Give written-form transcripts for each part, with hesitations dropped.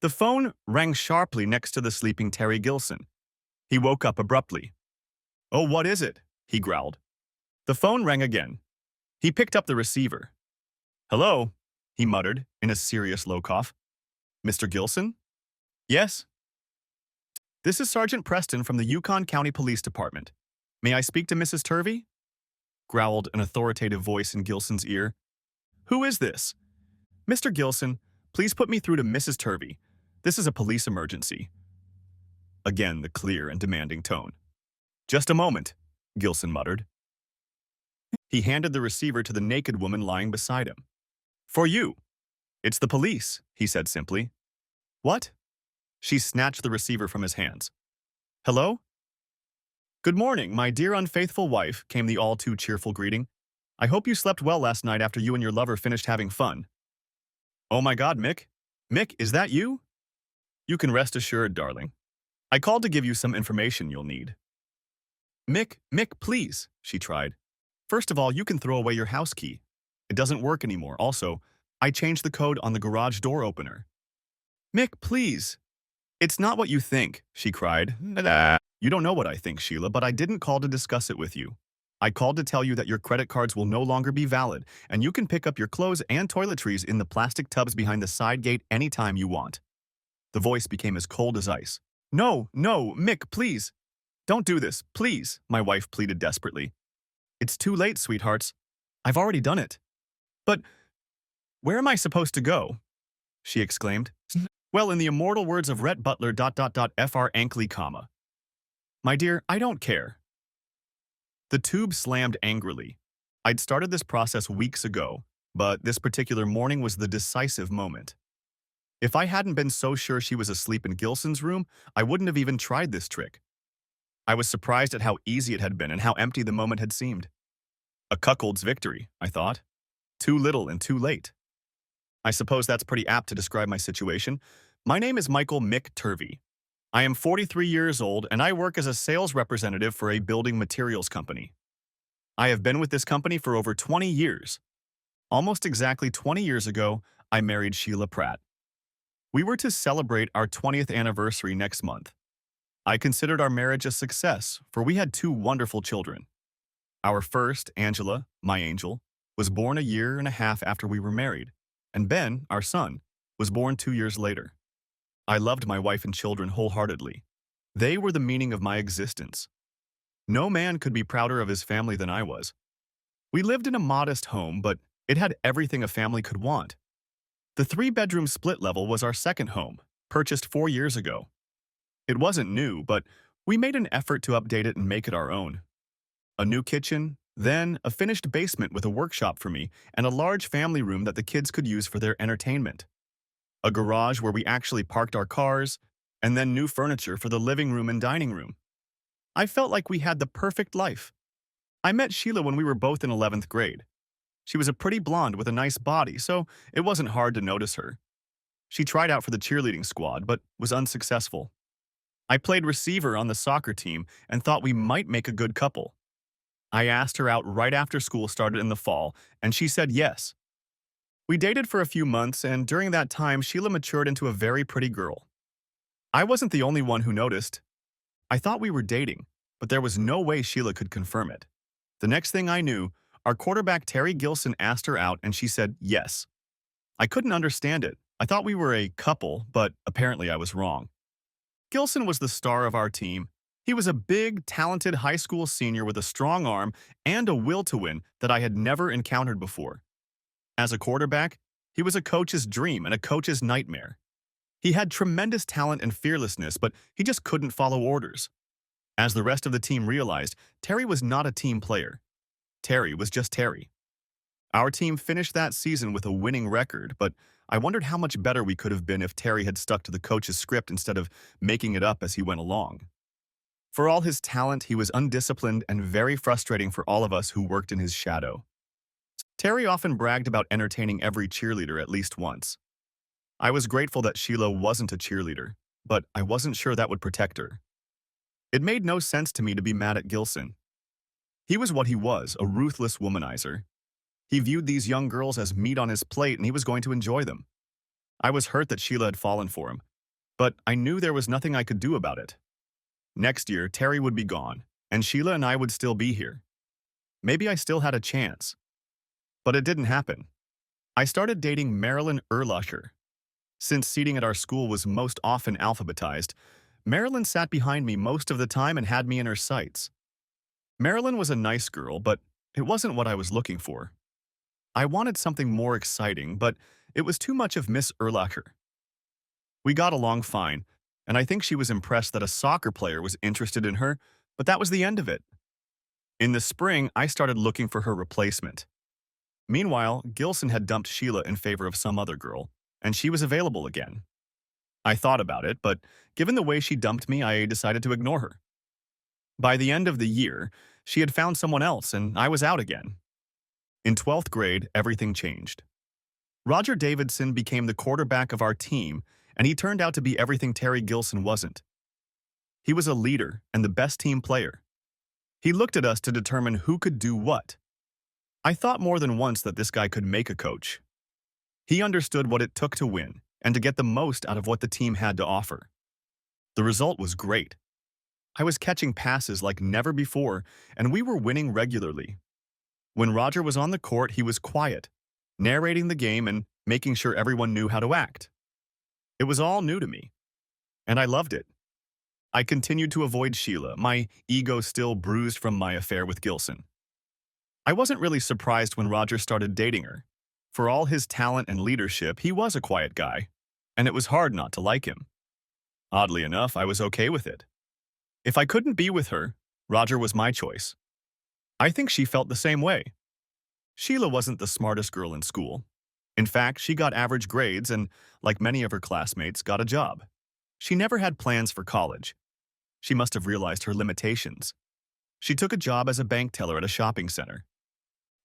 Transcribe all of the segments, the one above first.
The phone rang sharply next to the sleeping Terry Gilson. He woke up abruptly. "Oh, what is it?" he growled. The phone rang again. He picked up the receiver. "Hello?" he muttered in a serious low cough. "Mr. Gilson?" "Yes." "This is Sergeant Preston from the Yukon County Police Department. May I speak to Mrs. Turvey?" growled an authoritative voice in Gilson's ear. "Who is this?" "Mr. Gilson, please put me through to Mrs. Turvey. This is a police emergency." Again, the clear and demanding tone. "Just a moment," Gilson muttered. He handed the receiver to the naked woman lying beside him. "For you." "It's the police," he said simply. "What?" She snatched the receiver from his hands. "Hello?" "Good morning, my dear unfaithful wife," came the all-too-cheerful greeting. "I hope you slept well last night after you and your lover finished having fun." "Oh my God, Mick. Mick, is that you?" "You can rest assured, darling. I called to give you some information you'll need." Mick, please," she tried. "First of all, you can throw away your house key. It doesn't work anymore. Also, I changed the code on the garage door opener." "Mick, please." "It's not what you think," she cried. "You don't know what I think, Sheila, but I didn't call to discuss it with you. I called to tell you that your credit cards will no longer be valid, and you can pick up your clothes and toiletries in the plastic tubs behind the side gate anytime you want." The voice became as cold as ice. No, Mick, please. Don't do this, please," my wife pleaded desperately. "It's too late, sweethearts. I've already done it." "But where am I supposed to go?" she exclaimed. "Well, in the immortal words of Rhett Butler, Fr. Ankley, comma. My dear, I don't care." The tube slammed angrily. I'd started this process weeks ago, but this particular morning was the decisive moment. If I hadn't been so sure she was asleep in Gilson's room, I wouldn't have even tried this trick. I was surprised at how easy it had been and how empty the moment had seemed. A cuckold's victory, I thought. Too little and too late. I suppose that's pretty apt to describe my situation. My name is Michael Mick Turvey. I am 43 years old, and I work as a sales representative for a building materials company. I have been with this company for over 20 years. Almost exactly 20 years ago, I married Sheila Pratt. We were to celebrate our 20th anniversary next month. I considered our marriage a success, for we had two wonderful children. Our first, Angela, my angel, was born a year and a half after we were married, and Ben, our son, was born 2 years later. I loved my wife and children wholeheartedly. They were the meaning of my existence. No man could be prouder of his family than I was. We lived in a modest home, but it had everything a family could want. The 3-bedroom split level was our second home, purchased 4 years ago. It wasn't new, but we made an effort to update it and make it our own. A new kitchen, then a finished basement with a workshop for me, and a large family room that the kids could use for their entertainment. A garage where we actually parked our cars, and then new furniture for the living room and dining room. I felt like we had the perfect life. I met Sheila when we were both in 11th grade. She was a pretty blonde with a nice body, so it wasn't hard to notice her. She tried out for the cheerleading squad, but was unsuccessful. I played receiver on the soccer team and thought we might make a good couple. I asked her out right after school started in the fall, and she said yes. We dated for a few months, and during that time, Sheila matured into a very pretty girl. I wasn't the only one who noticed. I thought we were dating, but there was no way Sheila could confirm it. The next thing I knew, our quarterback Terry Gilson asked her out, and she said yes. I couldn't understand it. I thought we were a couple, but apparently I was wrong. Gilson was the star of our team. He was a big, talented high school senior with a strong arm and a will to win that I had never encountered before. As a quarterback, he was a coach's dream and a coach's nightmare. He had tremendous talent and fearlessness, but he just couldn't follow orders. As the rest of the team realized, Terry was not a team player. Terry was just Terry. Our team finished that season with a winning record, but I wondered how much better we could have been if Terry had stuck to the coach's script instead of making it up as he went along. For all his talent, he was undisciplined and very frustrating for all of us who worked in his shadow. Terry often bragged about entertaining every cheerleader at least once. I was grateful that Sheila wasn't a cheerleader, but I wasn't sure that would protect her. It made no sense to me to be mad at Gilson. He was what he was, a ruthless womanizer. He viewed these young girls as meat on his plate, and he was going to enjoy them. I was hurt that Sheila had fallen for him, but I knew there was nothing I could do about it. Next year, Terry would be gone, and Sheila and I would still be here. Maybe I still had a chance, but it didn't happen. I started dating Marilyn Erlacher. Since seating at our school was most often alphabetized, Marilyn sat behind me most of the time and had me in her sights. Marilyn was a nice girl, but it wasn't what I was looking for. I wanted something more exciting, but it was too much of Miss Erlacher. We got along fine, and I think she was impressed that a soccer player was interested in her, but that was the end of it. In the spring, I started looking for her replacement. Meanwhile, Gilson had dumped Sheila in favor of some other girl, and she was available again. I thought about it, but given the way she dumped me, I decided to ignore her. By the end of the year, she had found someone else, and I was out again. In 12th grade, everything changed. Roger Davidson became the quarterback of our team, and he turned out to be everything Terry Gilson wasn't. He was a leader and the best team player. He looked at us to determine who could do what. I thought more than once that this guy could make a coach. He understood what it took to win and to get the most out of what the team had to offer. The result was great. I was catching passes like never before, and we were winning regularly. When Roger was on the court, he was quiet, narrating the game and making sure everyone knew how to act. It was all new to me, and I loved it. I continued to avoid Sheila, my ego still bruised from my affair with Gilson. I wasn't really surprised when Roger started dating her. For all his talent and leadership, he was a quiet guy, and it was hard not to like him. Oddly enough, I was okay with it. If I couldn't be with her, Roger was my choice. I think she felt the same way. Sheila wasn't the smartest girl in school. In fact, she got average grades and, like many of her classmates, got a job. She never had plans for college. She must have realized her limitations. She took a job as a bank teller at a shopping center.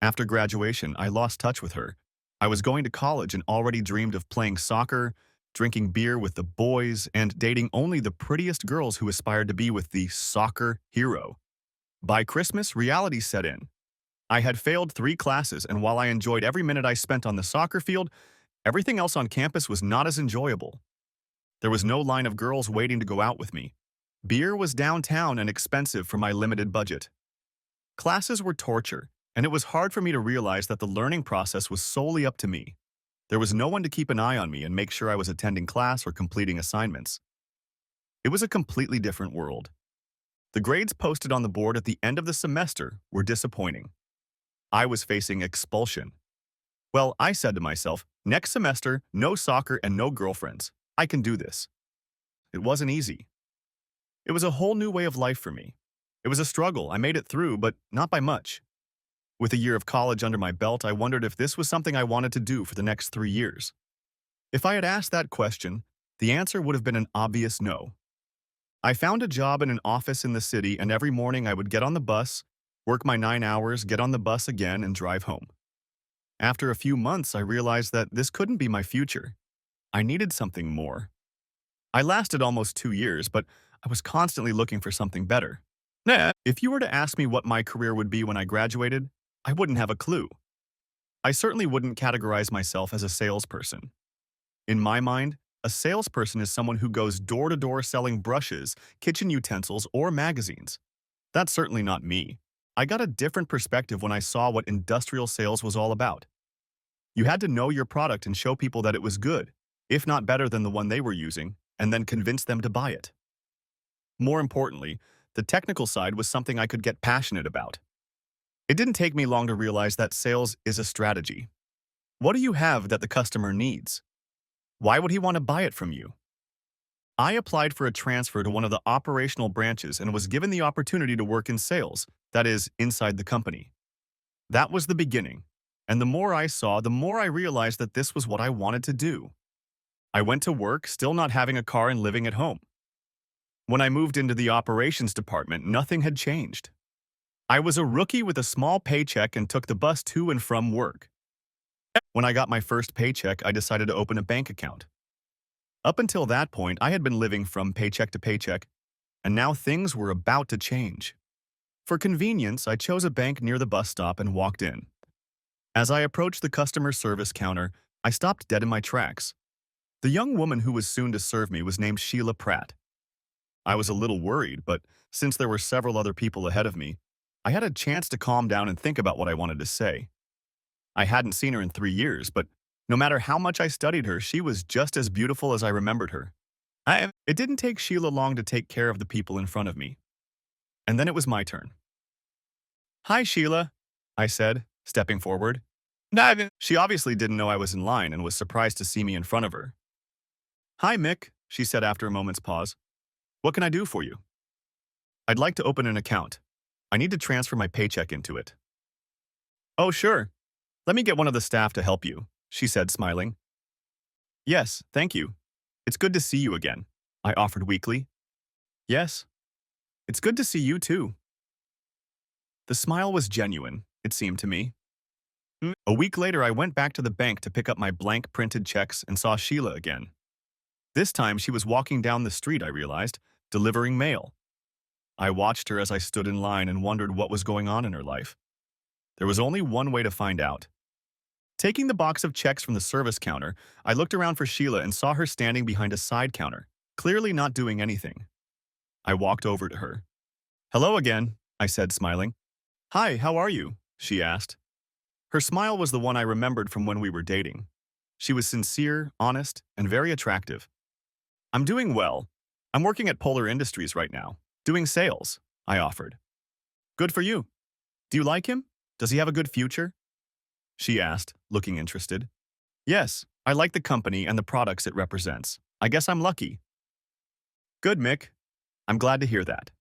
After graduation, I lost touch with her. I was going to college and already dreamed of playing soccer, drinking beer with the boys, and dating only the prettiest girls who aspired to be with the soccer hero. By Christmas, reality set in. I had failed 3 classes, and while I enjoyed every minute I spent on the soccer field, everything else on campus was not as enjoyable. There was no line of girls waiting to go out with me. Beer was downtown and expensive for my limited budget. Classes were torture, and it was hard for me to realize that the learning process was solely up to me. There was no one to keep an eye on me and make sure I was attending class or completing assignments. It was a completely different world. The grades posted on the board at the end of the semester were disappointing. I was facing expulsion. Well, I said to myself, next semester, no soccer and no girlfriends. I can do this. It wasn't easy. It was a whole new way of life for me. It was a struggle. I made it through, but not by much. With a year of college under my belt, I wondered if this was something I wanted to do for the next 3 years. If I had asked that question, the answer would have been an obvious no. I found a job in an office in the city, and every morning I would get on the bus, work my 9 hours, get on the bus again, and drive home. After a few months, I realized that this couldn't be my future. I needed something more. I lasted almost 2 years, but I was constantly looking for something better. If you were to ask me what my career would be when I graduated, I wouldn't have a clue. I certainly wouldn't categorize myself as a salesperson. In my mind, a salesperson is someone who goes door to door selling brushes, kitchen utensils, or magazines. That's certainly not me. I got a different perspective when I saw what industrial sales was all about. You had to know your product and show people that it was good, if not better than the one they were using, and then convince them to buy it. More importantly, the technical side was something I could get passionate about. It didn't take me long to realize that sales is a strategy. What do you have that the customer needs? Why would he want to buy it from you? I applied for a transfer to one of the operational branches and was given the opportunity to work in sales, that is, inside the company. That was the beginning, and the more I saw, the more I realized that this was what I wanted to do. I went to work, still not having a car and living at home. When I moved into the operations department, nothing had changed. I was a rookie with a small paycheck and took the bus to and from work. When I got my first paycheck, I decided to open a bank account. Up until that point, I had been living from paycheck to paycheck, and now things were about to change. For convenience, I chose a bank near the bus stop and walked in. As I approached the customer service counter, I stopped dead in my tracks. The young woman who was soon to serve me was named Sheila Pratt. I was a little worried, but since there were several other people ahead of me, I had a chance to calm down and think about what I wanted to say. I hadn't seen her in 3 years, but no matter how much I studied her, she was just as beautiful as I remembered her. It didn't take Sheila long to take care of the people in front of me. And then it was my turn. "Hi, Sheila," I said, stepping forward. She obviously didn't know I was in line and was surprised to see me in front of her. "Hi, Mick," she said after a moment's pause. "What can I do for you?" "I'd like to open an account. I need to transfer my paycheck into it." "Oh, sure. Let me get one of the staff to help you," she said, smiling. "Yes, thank you. It's good to see you again," I offered weakly. "Yes, it's good to see you too." The smile was genuine, it seemed to me. A week later, I went back to the bank to pick up my blank printed checks and saw Sheila again. This time, she was walking down the street, I realized, delivering mail. I watched her as I stood in line and wondered what was going on in her life. There was only one way to find out. Taking the box of checks from the service counter, I looked around for Sheila and saw her standing behind a side counter, clearly not doing anything. I walked over to her. "Hello again," I said, smiling. "Hi, how are you?" she asked. Her smile was the one I remembered from when we were dating. She was sincere, honest, and very attractive. "I'm doing well. I'm working at Polar Industries right now, doing sales," I offered. "Good for you. Do you like him? Does he have a good future?" she asked, looking interested. "Yes, I like the company and the products it represents. I guess I'm lucky." "Good, Mick. I'm glad to hear that."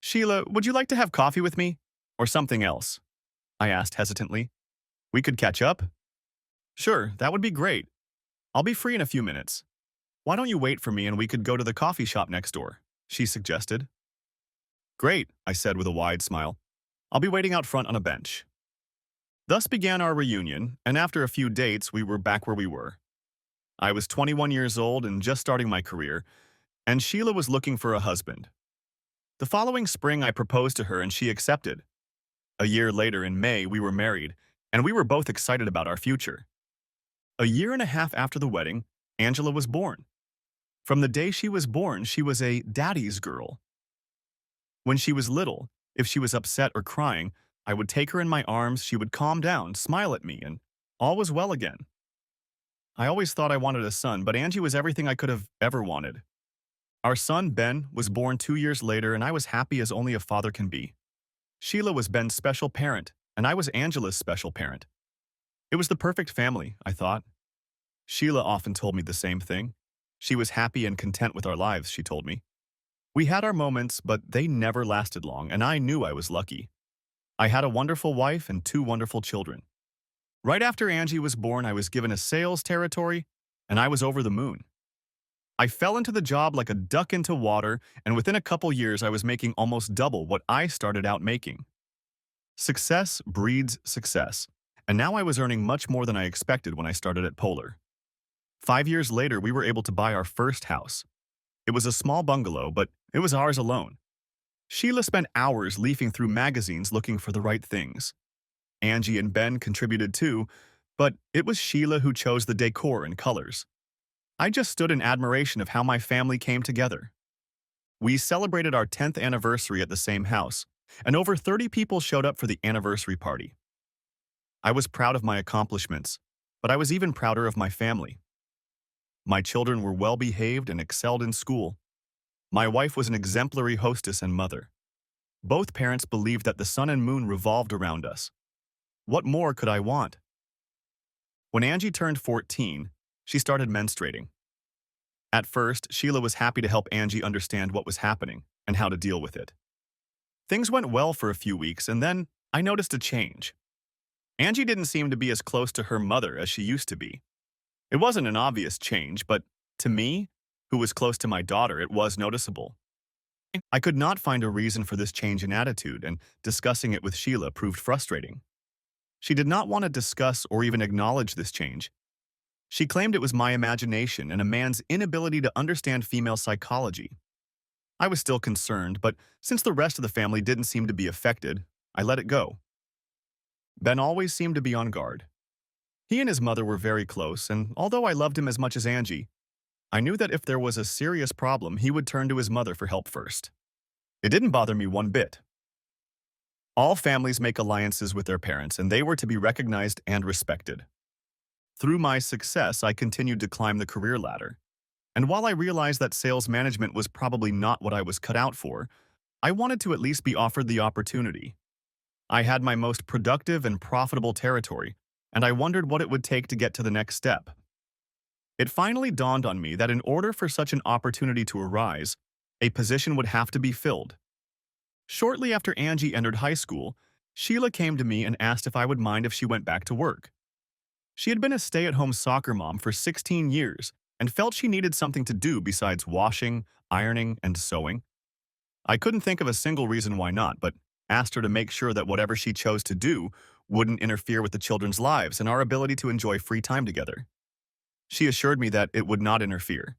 Sheila, would you like to have coffee with me? Or something else?" I asked hesitantly. "We could catch up?" "Sure, that would be great. I'll be free in a few minutes. Why don't you wait for me and we could go to the coffee shop next door?" she suggested. "Great," I said with a wide smile. "I'll be waiting out front on a bench." Thus began our reunion, and after a few dates, we were back where we were. I was 21 years old and just starting my career, and Sheila was looking for a husband. The following spring, I proposed to her and she accepted. A year later, in May, we were married, and we were both excited about our future. A year and a half after the wedding, Angela was born. From the day she was born, she was a daddy's girl. When she was little, if she was upset or crying, I would take her in my arms, she would calm down, smile at me, and all was well again. I always thought I wanted a son, but Angie was everything I could have ever wanted. Our son, Ben, was born 2 years later, and I was happy as only a father can be. Sheila was Ben's special parent, and I was Angela's special parent. It was the perfect family, I thought. Sheila often told me the same thing. She was happy and content with our lives, she told me. We had our moments, but they never lasted long, and I knew I was lucky. I had a wonderful wife and 2 wonderful children. Right after Angie was born, I was given a sales territory, and I was over the moon. I fell into the job like a duck into water, and within a couple years, I was making almost double what I started out making. Success breeds success, and now I was earning much more than I expected when I started at Polar. 5 years later, we were able to buy our first house. It was a small bungalow, but it was ours alone. Sheila spent hours leafing through magazines looking for the right things. Angie and Ben contributed too, but it was Sheila who chose the decor and colors. I just stood in admiration of how my family came together. We celebrated our 10th anniversary at the same house, and over 30 people showed up for the anniversary party. I was proud of my accomplishments, but I was even prouder of my family. My children were well-behaved and excelled in school. My wife was an exemplary hostess and mother. Both parents believed that the sun and moon revolved around us. What more could I want? When Angie turned 14, she started menstruating. At first, Sheila was happy to help Angie understand what was happening and how to deal with it. Things went well for a few weeks, and then I noticed a change. Angie didn't seem to be as close to her mother as she used to be. It wasn't an obvious change, but to me, who was close to my daughter, it was noticeable. I could not find a reason for this change in attitude, and discussing it with Sheila proved frustrating. She did not want to discuss or even acknowledge this change. She claimed it was my imagination and a man's inability to understand female psychology. I was still concerned, but since the rest of the family didn't seem to be affected, I let it go. Ben always seemed to be on guard. He and his mother were very close, and although I loved him as much as Angie, I knew that if there was a serious problem, he would turn to his mother for help first. It didn't bother me one bit. All families make alliances with their parents, and they were to be recognized and respected. Through my success, I continued to climb the career ladder. And while I realized that sales management was probably not what I was cut out for, I wanted to at least be offered the opportunity. I had my most productive and profitable territory, and I wondered what it would take to get to the next step. It finally dawned on me that in order for such an opportunity to arise, a position would have to be filled. Shortly after Angie entered high school, Sheila came to me and asked if I would mind if she went back to work. She had been a stay-at-home soccer mom for 16 years and felt she needed something to do besides washing, ironing, and sewing. I couldn't think of a single reason why not, but asked her to make sure that whatever she chose to do wouldn't interfere with the children's lives and our ability to enjoy free time together. She assured me that it would not interfere.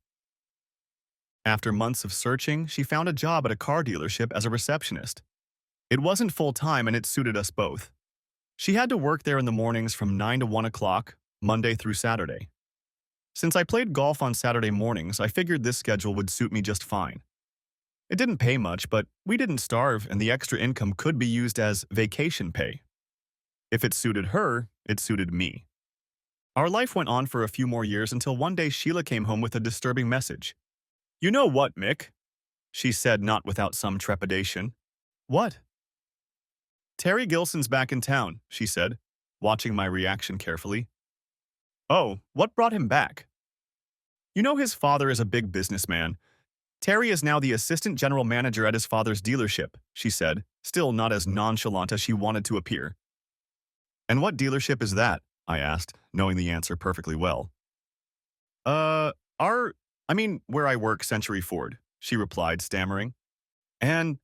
After months of searching, she found a job at a car dealership as a receptionist. It wasn't full-time and it suited us both. She had to work there in the mornings from 9 to 1 o'clock, Monday through Saturday. Since I played golf on Saturday mornings, I figured this schedule would suit me just fine. It didn't pay much, but we didn't starve and the extra income could be used as vacation pay. If it suited her, it suited me. Our life went on for a few more years until one day Sheila came home with a disturbing message. "You know what, Mick?" she said, not without some trepidation. "What?" "Terry Gilson's back in town," she said, watching my reaction carefully. "Oh, what brought him back?" "You know his father is a big businessman. Terry is now the assistant general manager at his father's dealership," she said, still not as nonchalant as she wanted to appear. "And what dealership is that?" I asked, knowing the answer perfectly well. Uh, our, where I work, Century Ford," she replied, stammering. "And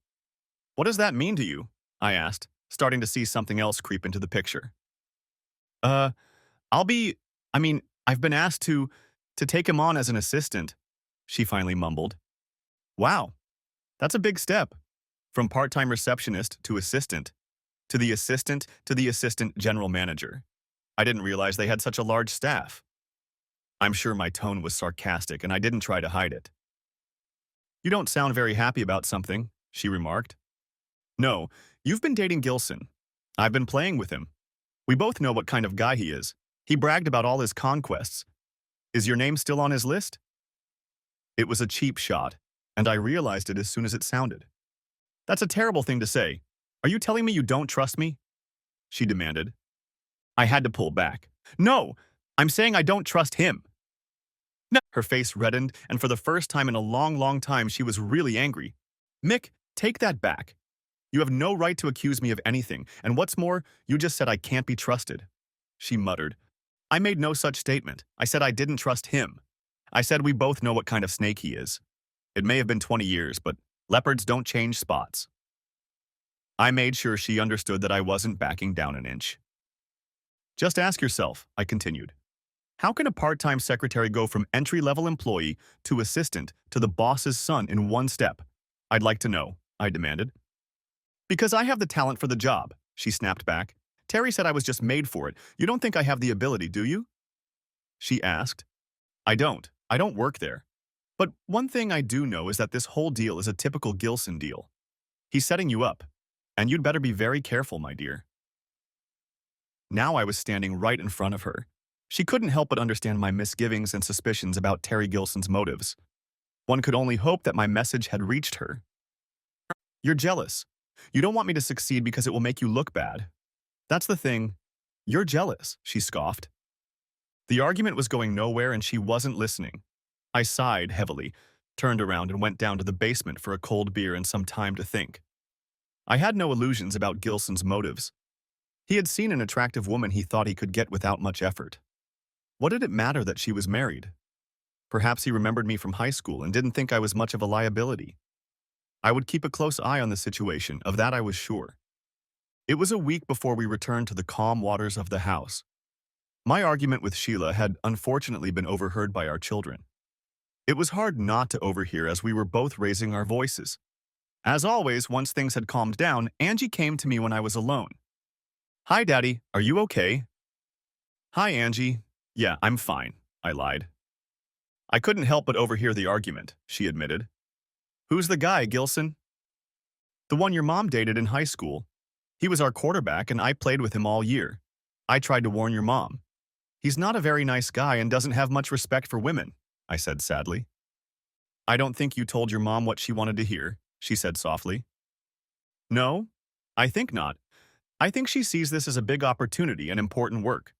what does that mean to you?" I asked, starting to see something else creep into the picture. Uh, I'll be, I've been asked to take him on as an assistant," she finally mumbled. "Wow, that's a big step. From part-time receptionist to assistant, to the assistant general manager. I didn't realize they had such a large staff." I'm sure my tone was sarcastic and I didn't try to hide it. "You don't sound very happy about something," she remarked. "No, you've been dating Gilson. I've been playing with him. We both know what kind of guy he is. He bragged about all his conquests. Is your name still on his list?" It was a cheap shot, and I realized it as soon as it sounded. "That's a terrible thing to say. Are you telling me you don't trust me?" she demanded. I had to pull back. "No, I'm saying I don't trust him." No. Her face reddened, and for the first time in a long, long time, she was really angry. "Mick, take that back. You have no right to accuse me of anything, and what's more, you just said I can't be trusted," she muttered. "I made no such statement. I said I didn't trust him. I said we both know what kind of snake he is. It may have been 20 years, but leopards don't change spots." I made sure she understood that I wasn't backing down an inch. "Just ask yourself," I continued. "How can a part-time secretary go from entry-level employee to assistant to the boss's son in one step? I'd like to know," I demanded. "Because I have the talent for the job," she snapped back. "Terry said I was just made for it. You don't think I have the ability, do you?" she asked. I don't. I don't work there. But one thing I do know is that this whole deal is a typical Gilson deal. He's setting you up, and you'd better be very careful, my dear." Now I was standing right in front of her. She couldn't help but understand my misgivings and suspicions about Terry Gilson's motives. One could only hope that my message had reached her. "You're jealous. You don't want me to succeed because it will make you look bad. That's the thing. You're jealous," she scoffed. The argument was going nowhere and she wasn't listening. I sighed heavily, turned around and went down to the basement for a cold beer and some time to think. I had no illusions about Gilson's motives. He had seen an attractive woman he thought he could get without much effort. What did it matter that she was married? Perhaps he remembered me from high school and didn't think I was much of a liability. I would keep a close eye on the situation, of that I was sure. It was a week before we returned to the calm waters of the house. My argument with Sheila had unfortunately been overheard by our children. It was hard not to overhear as we were both raising our voices. As always, once things had calmed down, Angie came to me when I was alone. "Hi, Daddy. Are you okay?" Hi, Angie. Yeah, I'm fine, I lied. I couldn't help but overhear the argument, she admitted. Who's the guy, Gilson? The one your mom dated in high school. He was our quarterback and I played with him all year. I tried to warn your mom. He's not a very nice guy and doesn't have much respect for women, I said sadly. I don't think you told your mom what she wanted to hear, she said softly. No, I think not. I think she sees this as a big opportunity and important work.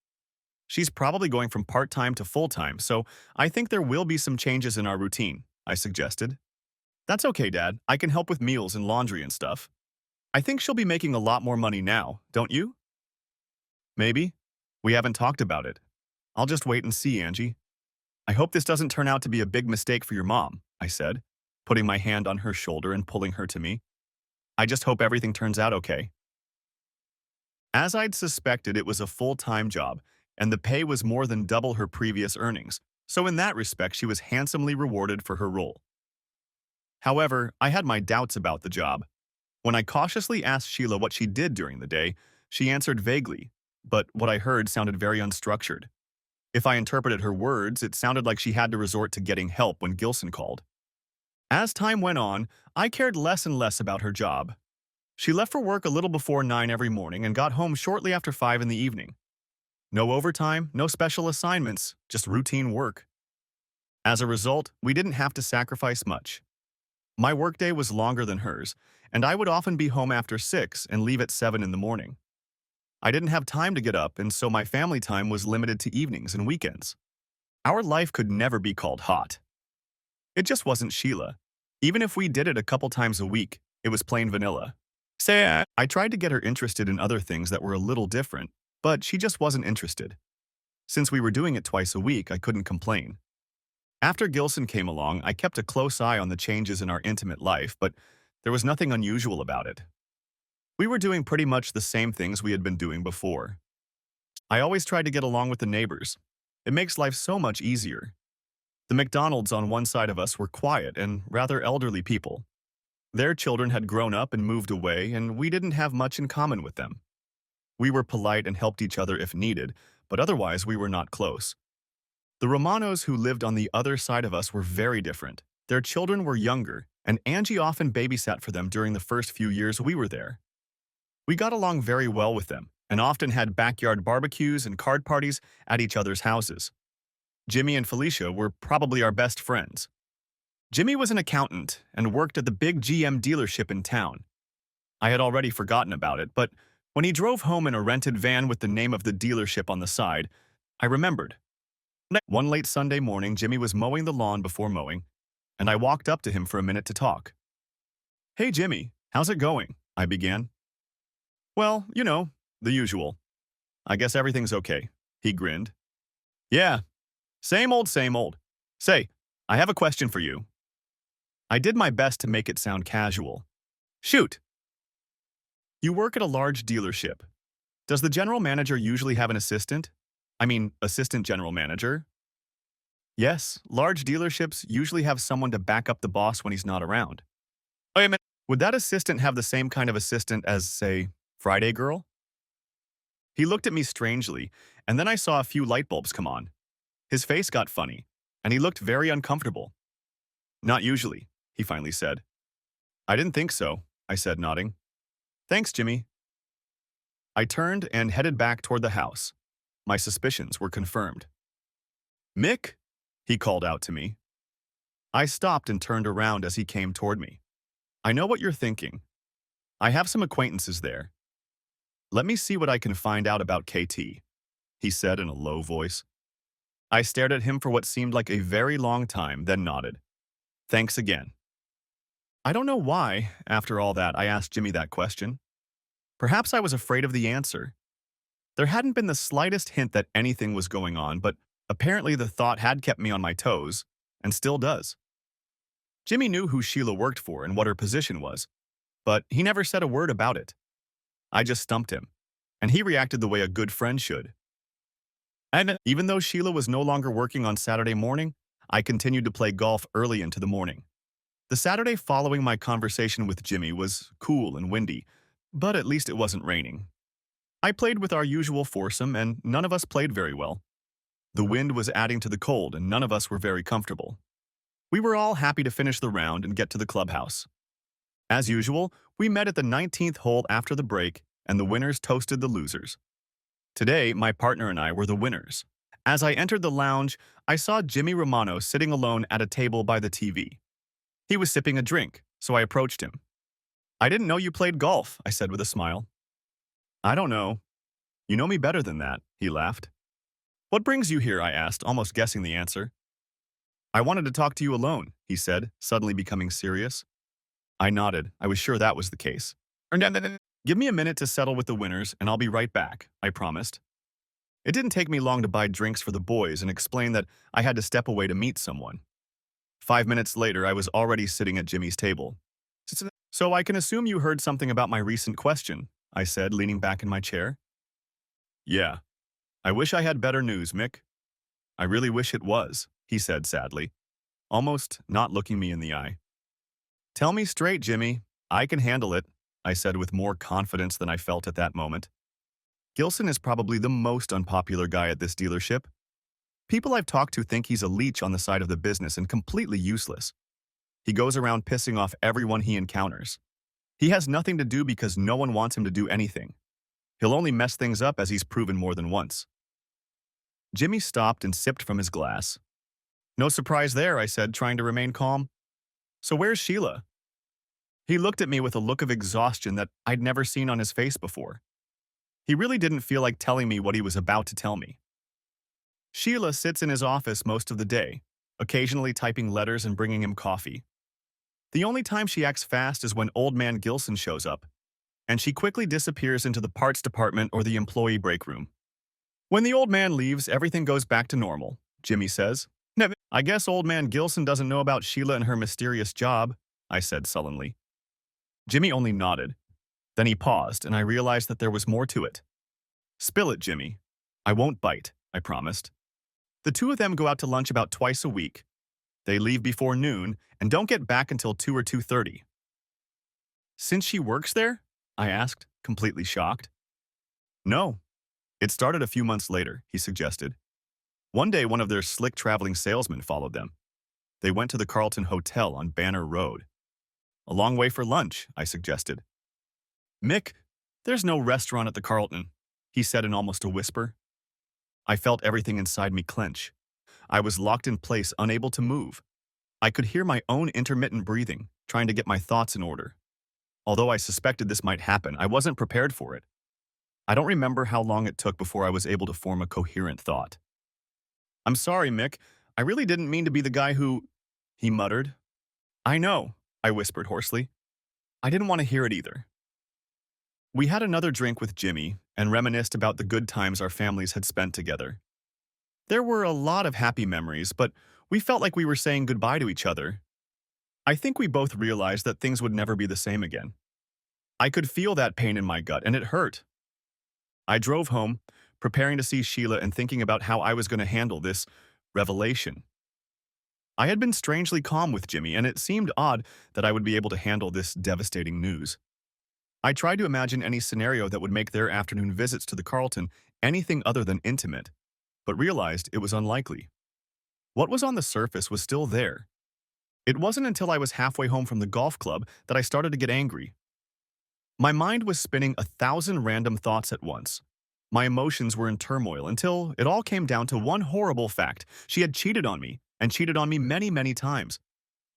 She's probably going from part-time to full-time, so I think there will be some changes in our routine, I suggested. That's okay, Dad. I can help with meals and laundry and stuff. I think she'll be making a lot more money now, don't you? Maybe. We haven't talked about it. I'll just wait and see, Angie. I hope this doesn't turn out to be a big mistake for your mom, I said, putting my hand on her shoulder and pulling her to me. I just hope everything turns out okay. As I'd suspected, it was a full-time job, and the pay was more than double her previous earnings, so in that respect she was handsomely rewarded for her role. However, I had my doubts about the job. When I cautiously asked Sheila what she did during the day, she answered vaguely, but what I heard sounded very unstructured. If I interpreted her words, it sounded like she had to resort to getting help when Gilson called. As time went on, I cared less and less about her job. She left for work a little before 9 every morning and got home shortly after 5 in the evening. No overtime, no special assignments, just routine work. As a result, we didn't have to sacrifice much. My workday was longer than hers, and I would often be home after 6 and leave at 7 in the morning. I didn't have time to get up, and so my family time was limited to evenings and weekends. Our life could never be called hot. It just wasn't Sheila. Even if we did it a couple times a week, it was plain vanilla. I tried to get her interested in other things that were a little different, but she just wasn't interested. Since we were doing it twice a week, I couldn't complain. After Gilson came along, I kept a close eye on the changes in our intimate life, but there was nothing unusual about it. We were doing pretty much the same things we had been doing before. I always tried to get along with the neighbors. It makes life so much easier. The McDonald's on one side of us were quiet and rather elderly people. Their children had grown up and moved away, and we didn't have much in common with them. We were polite and helped each other if needed, but otherwise we were not close. The Romanos who lived on the other side of us were very different. Their children were younger, and Angie often babysat for them during the first few years we were there. We got along very well with them, and often had backyard barbecues and card parties at each other's houses. Jimmy and Felicia were probably our best friends. Jimmy was an accountant and worked at the big GM dealership in town. I had already forgotten about it, but when he drove home in a rented van with the name of the dealership on the side, I remembered. One late Sunday morning, Jimmy was mowing the lawn before mowing, and I walked up to him for a minute to talk. "Hey, Jimmy, how's it going?" I began. "Well, the usual. I guess everything's okay," he grinned. "Yeah, same old, same old. Say, I have a question for you." I did my best to make it sound casual. "Shoot." "You work at a large dealership. Does the general manager usually have an assistant? Assistant general manager?" "Yes, large dealerships usually have someone to back up the boss when he's not around." "Wait a minute. Would that assistant have the same kind of assistant as, say, Friday Girl?" He looked at me strangely, and then I saw a few light bulbs come on. His face got funny, and he looked very uncomfortable. "Not usually," he finally said. "I didn't think so," I said, nodding. "Thanks, Jimmy." I turned and headed back toward the house. My suspicions were confirmed. "Mick?" he called out to me. I stopped and turned around as he came toward me. "I know what you're thinking. I have some acquaintances there. Let me see what I can find out about KT," he said in a low voice. I stared at him for what seemed like a very long time, then nodded. "Thanks again." I don't know why, after all that, I asked Jimmy that question. Perhaps I was afraid of the answer. There hadn't been the slightest hint that anything was going on, but apparently the thought had kept me on my toes, and still does. Jimmy knew who Sheila worked for and what her position was, but he never said a word about it. I just stumped him, and he reacted the way a good friend should. And even though Sheila was no longer working on Saturday morning, I continued to play golf early into the morning. The Saturday following my conversation with Jimmy was cool and windy, but at least it wasn't raining. I played with our usual foursome, and none of us played very well. The wind was adding to the cold, and none of us were very comfortable. We were all happy to finish the round and get to the clubhouse. As usual, we met at the 19th hole after the break, and the winners toasted the losers. Today, my partner and I were the winners. As I entered the lounge, I saw Jimmy Romano sitting alone at a table by the TV. He was sipping a drink, so I approached him. "I didn't know you played golf," I said with a smile. "I don't know. You know me better than that," he laughed. "What brings you here?" I asked, almost guessing the answer. "I wanted to talk to you alone," he said, suddenly becoming serious. I nodded. I was sure that was the case. "Give me a minute to settle with the winners, and I'll be right back," I promised. It didn't take me long to buy drinks for the boys and explain that I had to step away to meet someone. 5 minutes later, I was already sitting at Jimmy's table. "So I can assume you heard something about my recent question," I said, leaning back in my chair. "Yeah. I wish I had better news, Mick. I really wish it was," he said sadly, almost not looking me in the eye. "Tell me straight, Jimmy. I can handle it," I said with more confidence than I felt at that moment. "Gilson is probably the most unpopular guy at this dealership. People I've talked to think he's a leech on the side of the business and completely useless. He goes around pissing off everyone he encounters. He has nothing to do because no one wants him to do anything. He'll only mess things up, as he's proven more than once." Jimmy stopped and sipped from his glass. "No surprise there," I said, trying to remain calm. "So where's Sheila?" He looked at me with a look of exhaustion that I'd never seen on his face before. He really didn't feel like telling me what he was about to tell me. "Sheila sits in his office most of the day, occasionally typing letters and bringing him coffee. The only time she acts fast is when old man Gilson shows up, and she quickly disappears into the parts department or the employee break room. When the old man leaves, everything goes back to normal," Jimmy says. "I guess old man Gilson doesn't know about Sheila and her mysterious job," I said sullenly. Jimmy only nodded. Then he paused, and I realized that there was more to it. "Spill it, Jimmy. I won't bite," I promised. "The two of them go out to lunch about twice a week. They leave before noon and don't get back until 2 or 2:30. "Since she works there?" I asked, completely shocked. "No. It started a few months later," he suggested. "One day, one of their slick traveling salesmen followed them. They went to the Carlton Hotel on Banner Road. A long way for lunch," I suggested. "Mick, there's no restaurant at the Carlton," he said in almost a whisper. I felt everything inside me clench. I was locked in place, unable to move. I could hear my own intermittent breathing, trying to get my thoughts in order. Although I suspected this might happen, I wasn't prepared for it. I don't remember how long it took before I was able to form a coherent thought. "I'm sorry, Mick. I really didn't mean to be the guy who—" he muttered. "I know," I whispered hoarsely. I didn't want to hear it either. We had another drink with Jimmy and reminisced about the good times our families had spent together. There were a lot of happy memories, but we felt like we were saying goodbye to each other. I think we both realized that things would never be the same again. I could feel that pain in my gut, and it hurt. I drove home, preparing to see Sheila and thinking about how I was going to handle this revelation. I had been strangely calm with Jimmy, and it seemed odd that I would be able to handle this devastating news. I tried to imagine any scenario that would make their afternoon visits to the Carlton anything other than intimate, but realized it was unlikely. What was on the surface was still there. It wasn't until I was halfway home from the golf club that I started to get angry. My mind was spinning 1,000 random thoughts at once. My emotions were in turmoil until it all came down to one horrible fact. She had cheated on me, and cheated on me many, many times.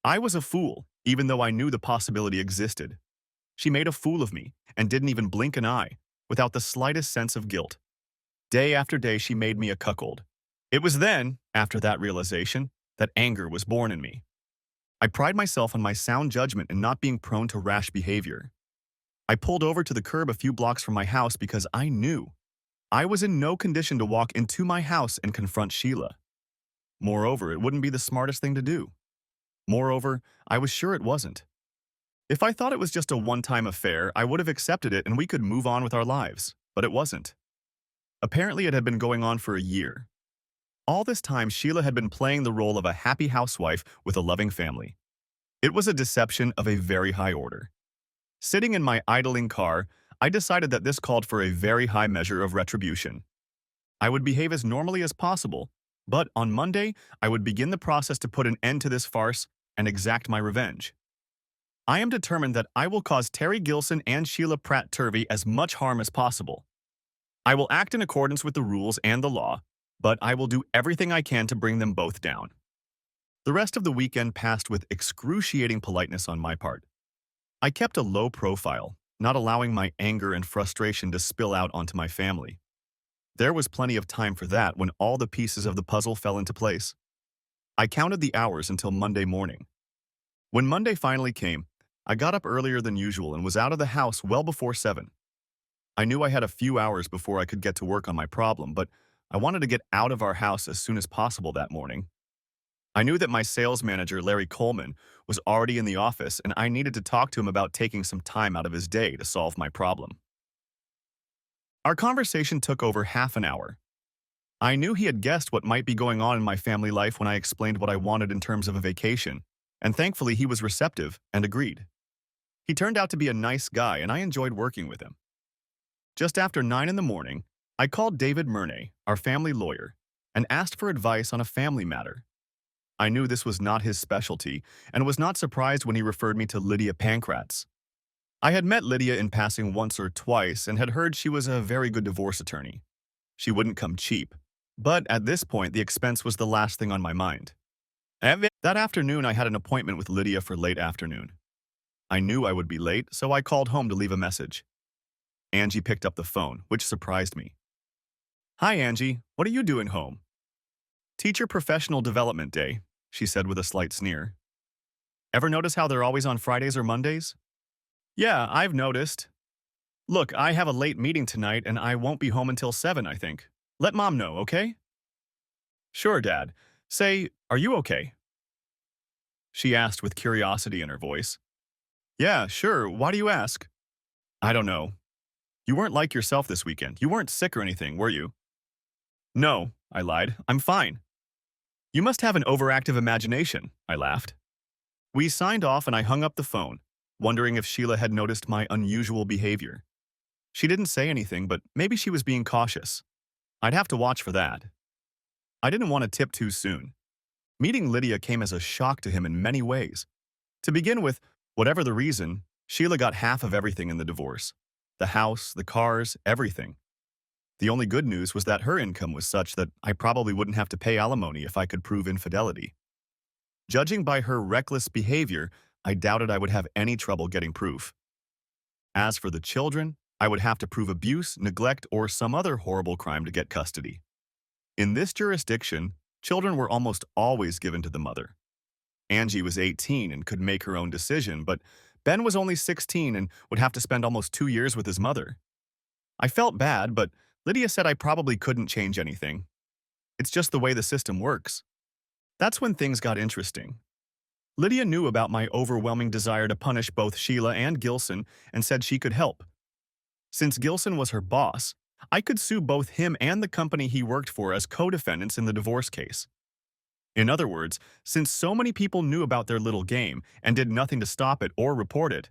I was a fool, even though I knew the possibility existed. She made a fool of me and didn't even blink an eye, without the slightest sense of guilt. Day after day, she made me a cuckold. It was then, after that realization, that anger was born in me. I pride myself on my sound judgment and not being prone to rash behavior. I pulled over to the curb a few blocks from my house because I knew I was in no condition to walk into my house and confront Sheila. Moreover, it wouldn't be the smartest thing to do. Moreover, I was sure it wasn't. If I thought it was just a one-time affair, I would have accepted it and we could move on with our lives. But it wasn't. Apparently, it had been going on for a year. All this time, Sheila had been playing the role of a happy housewife with a loving family. It was a deception of a very high order. Sitting in my idling car, I decided that this called for a very high measure of retribution. I would behave as normally as possible, but on Monday, I would begin the process to put an end to this farce and exact my revenge. I am determined that I will cause Terry Gilson and Sheila Pratt Turvey as much harm as possible. I will act in accordance with the rules and the law, but I will do everything I can to bring them both down. The rest of the weekend passed with excruciating politeness on my part. I kept a low profile, not allowing my anger and frustration to spill out onto my family. There was plenty of time for that when all the pieces of the puzzle fell into place. I counted the hours until Monday morning. When Monday finally came, I got up earlier than usual and was out of the house well before 7. I knew I had a few hours before I could get to work on my problem, but I wanted to get out of our house as soon as possible that morning. I knew that my sales manager, Larry Coleman, was already in the office and I needed to talk to him about taking some time out of his day to solve my problem. Our conversation took over half an hour. I knew he had guessed what might be going on in my family life when I explained what I wanted in terms of a vacation, and thankfully he was receptive and agreed. He turned out to be a nice guy and I enjoyed working with him. Just after 9 in the morning, I called David Murnay, our family lawyer, and asked for advice on a family matter. I knew this was not his specialty and was not surprised when he referred me to Lydia Pankratz. I had met Lydia in passing once or twice and had heard she was a very good divorce attorney. She wouldn't come cheap, but at this point the expense was the last thing on my mind. That afternoon I had an appointment with Lydia for late afternoon. I knew I would be late, so I called home to leave a message. Angie picked up the phone, which surprised me. "Hi, Angie. What are you doing home?" "Teacher Professional Development Day," she said with a slight sneer. "Ever notice how they're always on Fridays or Mondays?" "Yeah, I've noticed. Look, I have a late meeting tonight and I won't be home until 7, I think. Let Mom know, okay?" "Sure, Dad. Say, are you okay?" she asked with curiosity in her voice. "Yeah, sure. Why do you ask?" "I don't know. You weren't like yourself this weekend. You weren't sick or anything, were you?" "No," I lied. "I'm fine." "You must have an overactive imagination," I laughed. We signed off and I hung up the phone, wondering if Sheila had noticed my unusual behavior. She didn't say anything, but maybe she was being cautious. I'd have to watch for that. I didn't want to tip too soon. Meeting Lydia came as a shock to him in many ways. To begin with, whatever the reason, Sheila got half of everything in the divorce. The house, the cars, everything. The only good news was that her income was such that I probably wouldn't have to pay alimony if I could prove infidelity. Judging by her reckless behavior, I doubted I would have any trouble getting proof. As for the children, I would have to prove abuse, neglect, or some other horrible crime to get custody. In this jurisdiction, children were almost always given to the mother. Angie was 18 and could make her own decision, but Ben was only 16 and would have to spend almost 2 years with his mother. I felt bad, but Lydia said I probably couldn't change anything. It's just the way the system works. That's when things got interesting. Lydia knew about my overwhelming desire to punish both Sheila and Gilson and said she could help. Since Gilson was her boss, I could sue both him and the company he worked for as co-defendants in the divorce case. In other words, since so many people knew about their little game and did nothing to stop it or report it,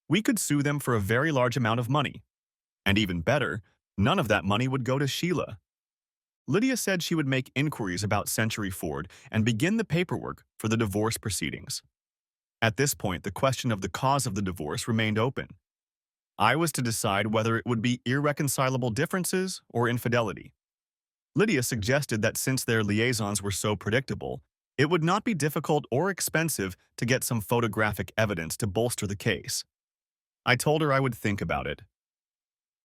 we could sue them for a very large amount of money. And even better, none of that money would go to Sheila. Lydia said she would make inquiries about Century Ford and begin the paperwork for the divorce proceedings. At this point, the question of the cause of the divorce remained open. I was to decide whether it would be irreconcilable differences or infidelity. Lydia suggested that since their liaisons were so predictable, it would not be difficult or expensive to get some photographic evidence to bolster the case. I told her I would think about it.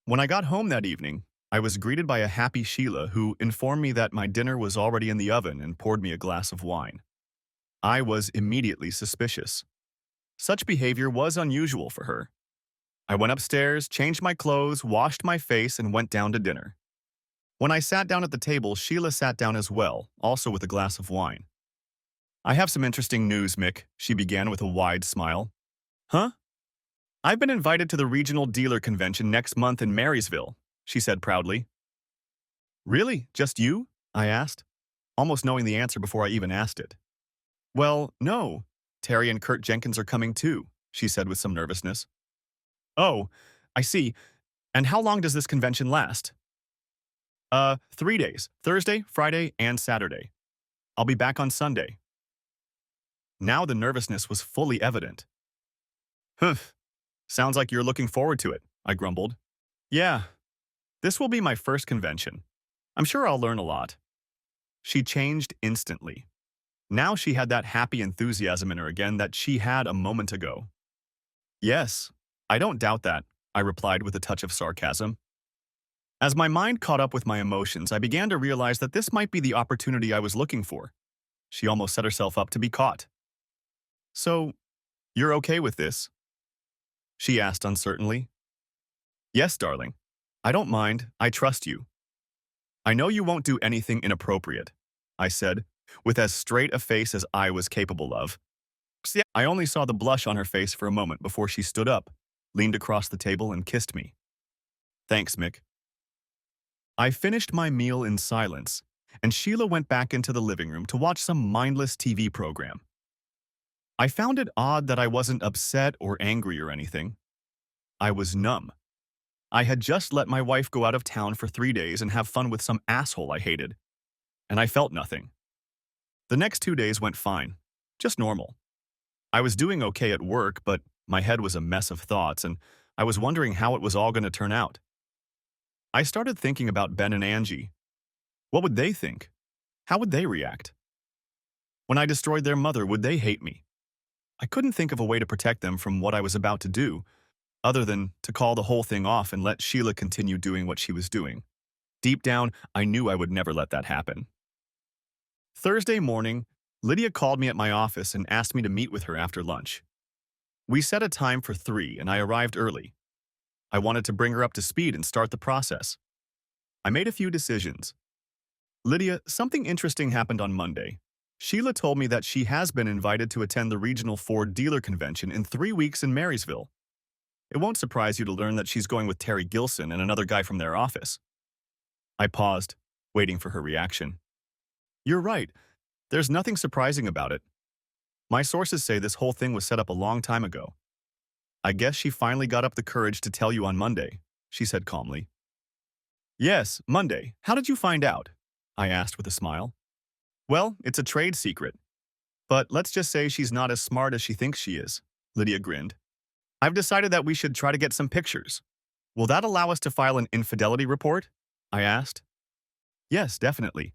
When I got home that evening, I was greeted by a happy Sheila who informed me that my dinner was already in the oven and poured me a glass of wine. I was immediately suspicious. Such behavior was unusual for her. I went upstairs, changed my clothes, washed my face, and went down to dinner. When I sat down at the table, Sheila sat down as well, also with a glass of wine. "I have some interesting news, Mick," she began with a wide smile. "Huh?" "I've been invited to the regional dealer convention next month in Marysville," she said proudly. "Really? Just you?" I asked, almost knowing the answer before I even asked it. "Well, no. Terry and Kurt Jenkins are coming too," she said with some nervousness. "Oh, I see. And how long does this convention last? 3 days. Thursday, Friday, and Saturday. I'll be back on Sunday. Now the nervousness was fully evident. Humph. Sounds like you're looking forward to it, I grumbled. Yeah, this will be my first convention. I'm sure I'll learn a lot. She changed instantly. Now she had that happy enthusiasm in her again that she had a moment ago. Yes, I don't doubt that, I replied with a touch of sarcasm. As my mind caught up with my emotions, I began to realize that this might be the opportunity I was looking for. She almost set herself up to be caught. So, you're okay with this? She asked uncertainly. Yes, darling. I don't mind. I trust you. I know you won't do anything inappropriate, I said, with as straight a face as I was capable of. I only saw the blush on her face for a moment before she stood up, leaned across the table, and kissed me. Thanks, Mick. I finished my meal in silence, and Sheila went back into the living room to watch some mindless TV program. I found it odd that I wasn't upset or angry or anything. I was numb. I had just let my wife go out of town for 3 days and have fun with some asshole I hated, and I felt nothing. The next 2 days went fine, just normal. I was doing okay at work, but my head was a mess of thoughts, and I was wondering how it was all going to turn out. I started thinking about Ben and Angie. What would they think? How would they react? When I destroyed their mother, would they hate me? I couldn't think of a way to protect them from what I was about to do, other than to call the whole thing off and let Sheila continue doing what she was doing. Deep down, I knew I would never let that happen. Thursday morning, Lydia called me at my office and asked me to meet with her after lunch. We set a time for 3, and I arrived early. I wanted to bring her up to speed and start the process. I made a few decisions. Lydia, something interesting happened on Monday. Sheila told me that she has been invited to attend the Regional Ford Dealer Convention in 3 weeks in Marysville. It won't surprise you to learn that she's going with Terry Gilson and another guy from their office. I paused, waiting for her reaction. You're right. There's nothing surprising about it. My sources say this whole thing was set up a long time ago. I guess she finally got up the courage to tell you on Monday, she said calmly. Yes, Monday. How did you find out? I asked with a smile. Well, it's a trade secret. But let's just say she's not as smart as she thinks she is, Lydia grinned. I've decided that we should try to get some pictures. Will that allow us to file an infidelity report? I asked. Yes, definitely.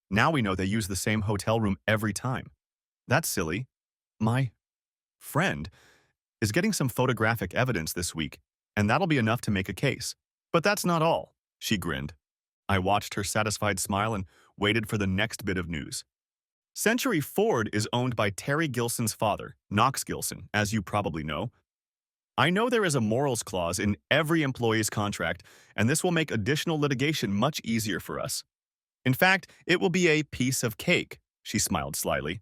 Now we know they use the same hotel room every time. That's silly. My friend is getting some photographic evidence this week, and that'll be enough to make a case. But that's not all, she grinned. I watched her satisfied smile and waited for the next bit of news. Century Ford is owned by Terry Gilson's father, Knox Gilson, as you probably know. I know there is a morals clause in every employee's contract, and this will make additional litigation much easier for us. In fact, it will be a piece of cake, she smiled slyly.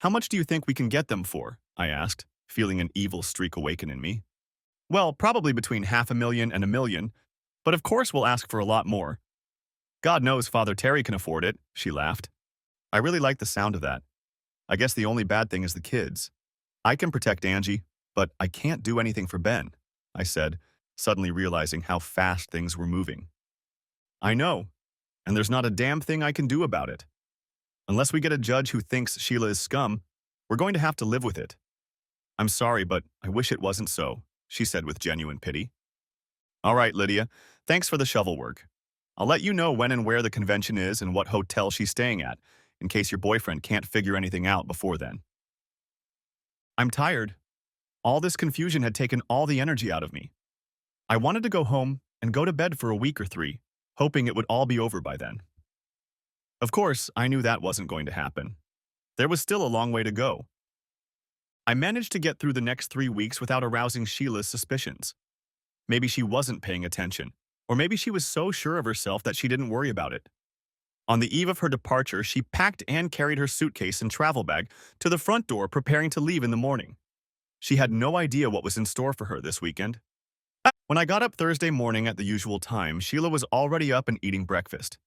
How much do you think we can get them for? I asked, feeling an evil streak awaken in me. Well, probably between $500,000 and $1 million, but of course we'll ask for a lot more. God knows Father Terry can afford it, she laughed. I really like the sound of that. I guess the only bad thing is the kids. I can protect Angie, but I can't do anything for Ben, I said, suddenly realizing how fast things were moving. I know, and there's not a damn thing I can do about it. Unless we get a judge who thinks Sheila is scum, we're going to have to live with it. I'm sorry, but I wish it wasn't so, she said with genuine pity. All right, Lydia, thanks for the shovel work. I'll let you know when and where the convention is and what hotel she's staying at, in case your boyfriend can't figure anything out before then. I'm tired. All this confusion had taken all the energy out of me. I wanted to go home and go to bed for a week or 3, hoping it would all be over by then. Of course, I knew that wasn't going to happen. There was still a long way to go. I managed to get through the next 3 weeks without arousing Sheila's suspicions. Maybe she wasn't paying attention, or maybe she was so sure of herself that she didn't worry about it. On the eve of her departure, she packed and carried her suitcase and travel bag to the front door, preparing to leave in the morning. She had no idea what was in store for her this weekend. When I got up Thursday morning at the usual time, Sheila was already up and eating breakfast.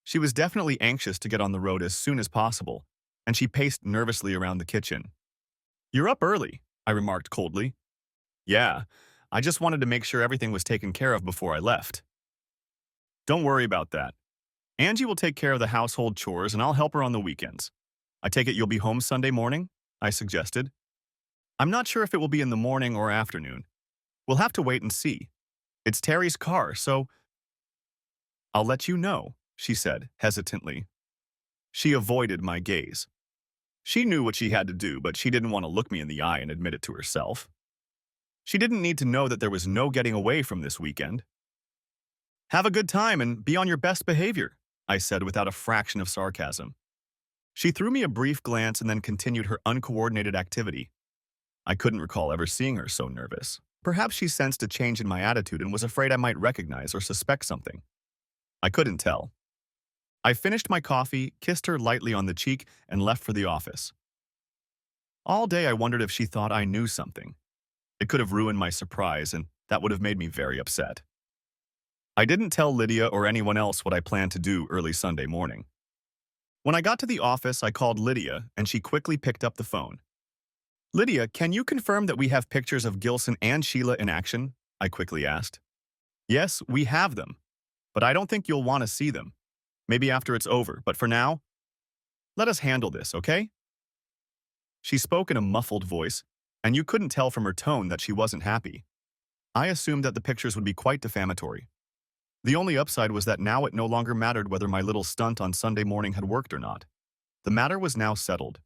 She was definitely anxious to get on the road as soon as possible, and she paced nervously around the kitchen. You're up early, I remarked coldly. Yeah, I just wanted to make sure everything was taken care of before I left. Don't worry about that. Angie will take care of the household chores and I'll help her on the weekends. I take it you'll be home Sunday morning? I suggested. I'm not sure if it will be in the morning or afternoon. We'll have to wait and see. It's Terry's car, so I'll let you know, she said hesitantly. She avoided my gaze. She knew what she had to do, but she didn't want to look me in the eye and admit it to herself. She didn't need to know that there was no getting away from this weekend. Have a good time and be on your best behavior, I said without a fraction of sarcasm. She threw me a brief glance and then continued her uncoordinated activity. I couldn't recall ever seeing her so nervous. Perhaps she sensed a change in my attitude and was afraid I might recognize or suspect something. I couldn't tell. I finished my coffee, kissed her lightly on the cheek, and left for the office. All day I wondered if she thought I knew something. It could have ruined my surprise, and that would have made me very upset. I didn't tell Lydia or anyone else what I planned to do early Sunday morning. When I got to the office, I called Lydia, and she quickly picked up the phone. Lydia, can you confirm that we have pictures of Gilson and Sheila in action? I quickly asked. Yes, we have them, but I don't think you'll want to see them. Maybe after it's over, but for now, let us handle this, okay? She spoke in a muffled voice, and you couldn't tell from her tone that she wasn't happy. I assumed that the pictures would be quite defamatory. The only upside was that now it no longer mattered whether my little stunt on Sunday morning had worked or not. The matter was now settled.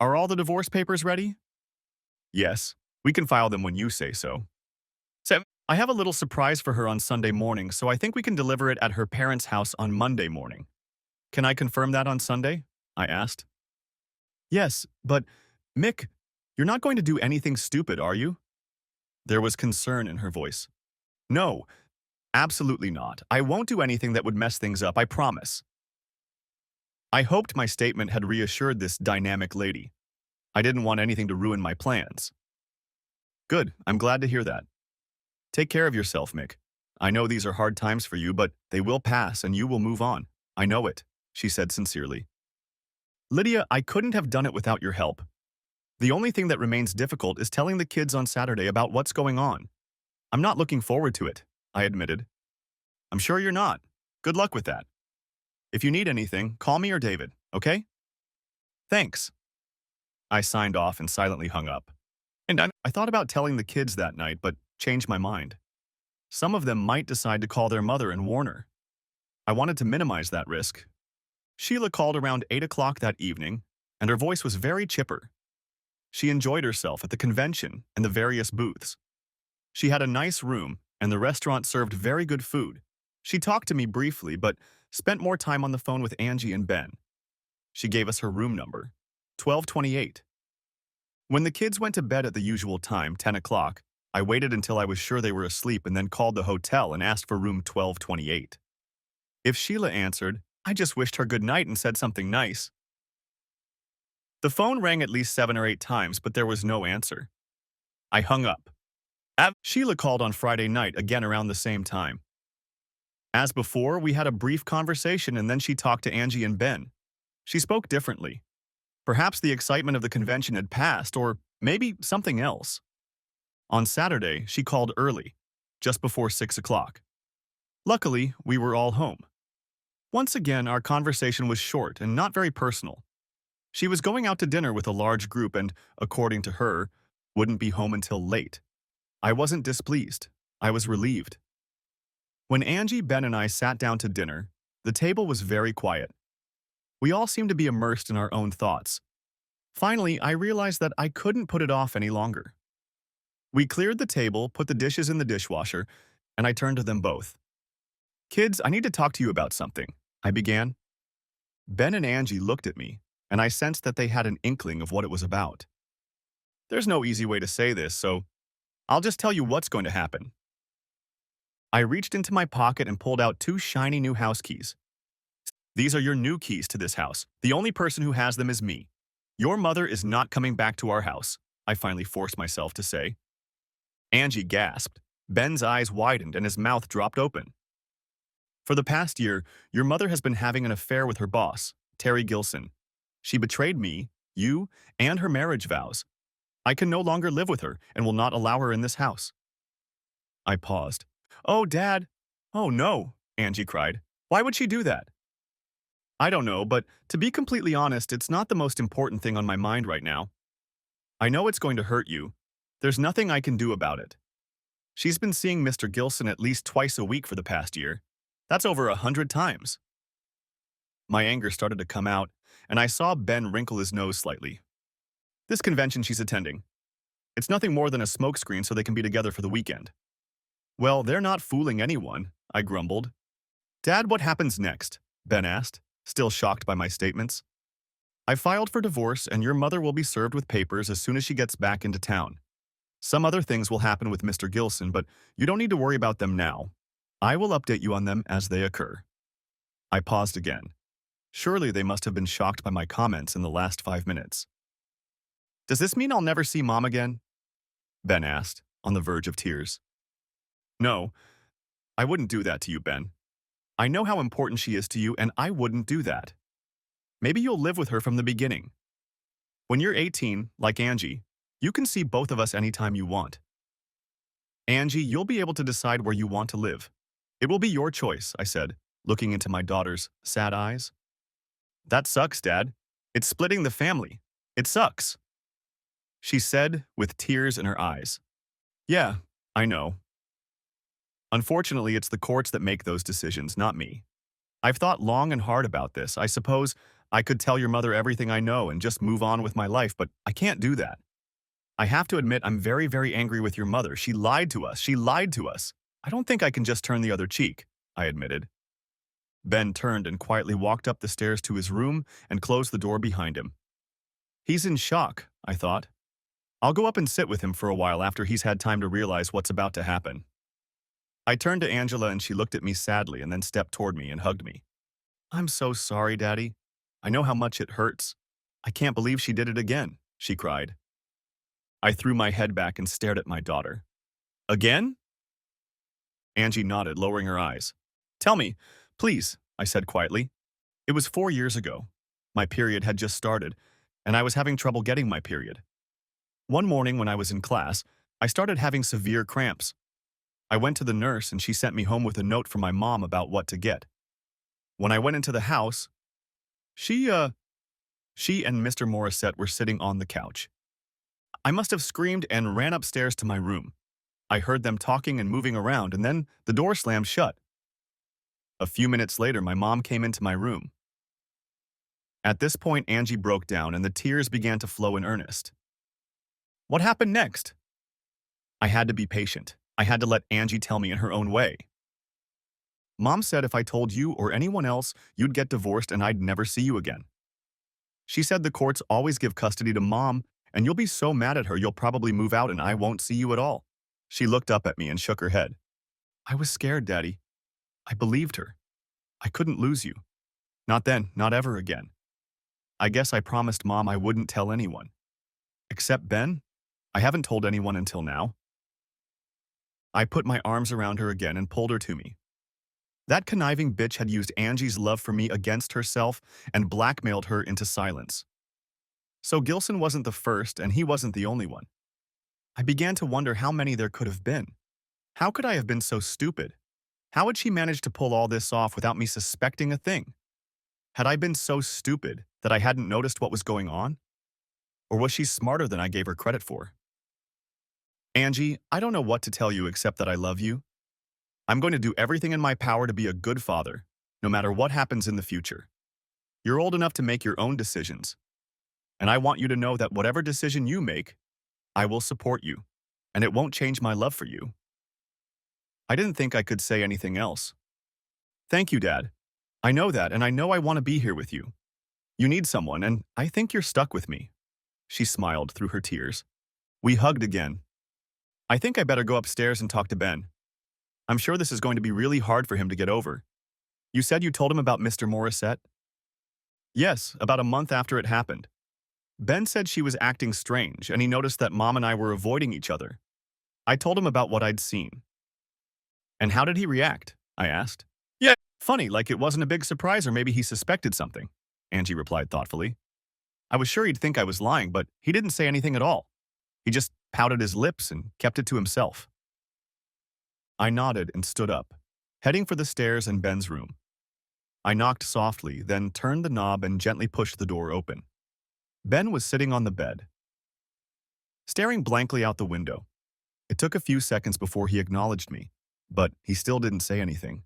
Are all the divorce papers ready? Yes, we can file them when you say so. I have a little surprise for her on Sunday morning, so I think we can deliver it at her parents' house on Monday morning. Can I confirm that on Sunday? I asked. Yes, but, Mick, you're not going to do anything stupid, are you? There was concern in her voice. No, absolutely not. I won't do anything that would mess things up, I promise. I hoped my statement had reassured this dynamic lady. I didn't want anything to ruin my plans. Good, I'm glad to hear that. Take care of yourself, Mick. I know these are hard times for you, but they will pass and you will move on. I know it, she said sincerely. Lydia, I couldn't have done it without your help. The only thing that remains difficult is telling the kids on Saturday about what's going on. I'm not looking forward to it, I admitted. I'm sure you're not. Good luck with that. If you need anything, call me or David, okay? Thanks. I signed off and silently hung up. And I thought about telling the kids that night, but changed my mind. Some of them might decide to call their mother and warn her. I wanted to minimize that risk. Sheila called around 8 o'clock that evening, and her voice was very chipper. She enjoyed herself at the convention and the various booths. She had a nice room, and the restaurant served very good food. She talked to me briefly, but spent more time on the phone with Angie and Ben. She gave us her room number, 1228. When the kids went to bed at the usual time, 10 o'clock, I waited until I was sure they were asleep and then called the hotel and asked for room 1228. If Sheila answered, I just wished her good night and said something nice. The phone rang at least 7 or 8 times, but there was no answer. I hung up. Sheila called on Friday night, again around the same time. As before, we had a brief conversation and then she talked to Angie and Ben. She spoke differently. Perhaps the excitement of the convention had passed, or maybe something else. On Saturday, she called early, just before 6 o'clock. Luckily, we were all home. Once again, our conversation was short and not very personal. She was going out to dinner with a large group and, according to her, wouldn't be home until late. I wasn't displeased. I was relieved. When Angie, Ben, and I sat down to dinner, the table was very quiet. We all seemed to be immersed in our own thoughts. Finally, I realized that I couldn't put it off any longer. We cleared the table, put the dishes in the dishwasher, and I turned to them both. Kids, I need to talk to you about something, I began. Ben and Angie looked at me, and I sensed that they had an inkling of what it was about. There's no easy way to say this, so I'll just tell you what's going to happen. I reached into my pocket and pulled out 2 shiny new house keys. These are your new keys to this house. The only person who has them is me. Your mother is not coming back to our house, I finally forced myself to say. Angie gasped. Ben's eyes widened and his mouth dropped open. For the past year, your mother has been having an affair with her boss, Terry Gilson. She betrayed me, you, and her marriage vows. I can no longer live with her and will not allow her in this house. I paused. Oh, Dad! Oh, no, Angie cried. Why would she do that? I don't know, but to be completely honest, it's not the most important thing on my mind right now. I know it's going to hurt you. There's nothing I can do about it. She's been seeing Mr. Gilson at least twice a week for the past year. That's over 100 times. My anger started to come out, and I saw Ben wrinkle his nose slightly. This convention she's attending. It's nothing more than a smokescreen so they can be together for the weekend. Well, they're not fooling anyone, I grumbled. Dad, what happens next? Ben asked, still shocked by my statements. I filed for divorce, and your mother will be served with papers as soon as she gets back into town. Some other things will happen with Mr. Gilson, but you don't need to worry about them now. I will update you on them as they occur. I paused again. Surely they must have been shocked by my comments in the last 5 minutes. Does this mean I'll never see Mom again? Ben asked, on the verge of tears. No, I wouldn't do that to you, Ben. I know how important she is to you, and I wouldn't do that. Maybe you'll live with her from the beginning. When you're 18, like Angie, you can see both of us anytime you want. Angie, you'll be able to decide where you want to live. It will be your choice, I said, looking into my daughter's sad eyes. That sucks, Dad. It's splitting the family. It sucks, she said with tears in her eyes. Yeah, I know. Unfortunately, it's the courts that make those decisions, not me. I've thought long and hard about this. I suppose I could tell your mother everything I know and just move on with my life, but I can't do that. I have to admit I'm very, very angry with your mother. She lied to us. She lied to us. I don't think I can just turn the other cheek, I admitted. Ben turned and quietly walked up the stairs to his room and closed the door behind him. He's in shock, I thought. I'll go up and sit with him for a while after he's had time to realize what's about to happen. I turned to Angela and she looked at me sadly and then stepped toward me and hugged me. I'm so sorry, Daddy. I know how much it hurts. I can't believe she did it again, she cried. I threw my head back and stared at my daughter. Again? Angie nodded, lowering her eyes. Tell me, please, I said quietly. It was 4 years ago. My period had just started, and I was having trouble getting my period. One morning when I was in class, I started having severe cramps. I went to the nurse and she sent me home with a note from my mom about what to get. When I went into the house, she and Mr. Morissette were sitting on the couch. I must have screamed and ran upstairs to my room. I heard them talking and moving around, and then the door slammed shut. A few minutes later, my mom came into my room. At this point, Angie broke down and the tears began to flow in earnest. What happened next? I had to be patient. I had to let Angie tell me in her own way. Mom said if I told you or anyone else, you'd get divorced and I'd never see you again. She said the courts always give custody to Mom, and you'll be so mad at her you'll probably move out and I won't see you at all. She looked up at me and shook her head. I was scared, Daddy. I believed her. I couldn't lose you. Not then, not ever again. I guess I promised Mom I wouldn't tell anyone. Except Ben? I haven't told anyone until now. I put my arms around her again and pulled her to me. That conniving bitch had used Angie's love for me against herself and blackmailed her into silence. So Gilson wasn't the first and he wasn't the only one. I began to wonder how many there could have been. How could I have been so stupid? How had she managed to pull all this off without me suspecting a thing? Had I been so stupid that I hadn't noticed what was going on? Or was she smarter than I gave her credit for? Angie, I don't know what to tell you except that I love you. I'm going to do everything in my power to be a good father, no matter what happens in the future. You're old enough to make your own decisions. And I want you to know that whatever decision you make, I will support you, and it won't change my love for you. I didn't think I could say anything else. Thank you, Dad. I know that, and I know I want to be here with you. You need someone, and I think you're stuck with me. She smiled through her tears. We hugged again. I think I better go upstairs and talk to Ben. I'm sure this is going to be really hard for him to get over. You said you told him about Mr. Morissette? Yes, about a month after it happened. Ben said she was acting strange, and he noticed that Mom and I were avoiding each other. I told him about what I'd seen. And how did he react? I asked. Yeah, funny, like it wasn't a big surprise or maybe he suspected something, Angie replied thoughtfully. I was sure he'd think I was lying, but he didn't say anything at all. He just pouted his lips and kept it to himself. I nodded and stood up, heading for the stairs and Ben's room. I knocked softly, then turned the knob and gently pushed the door open. Ben was sitting on the bed, staring blankly out the window. It took a few seconds before he acknowledged me, but he still didn't say anything.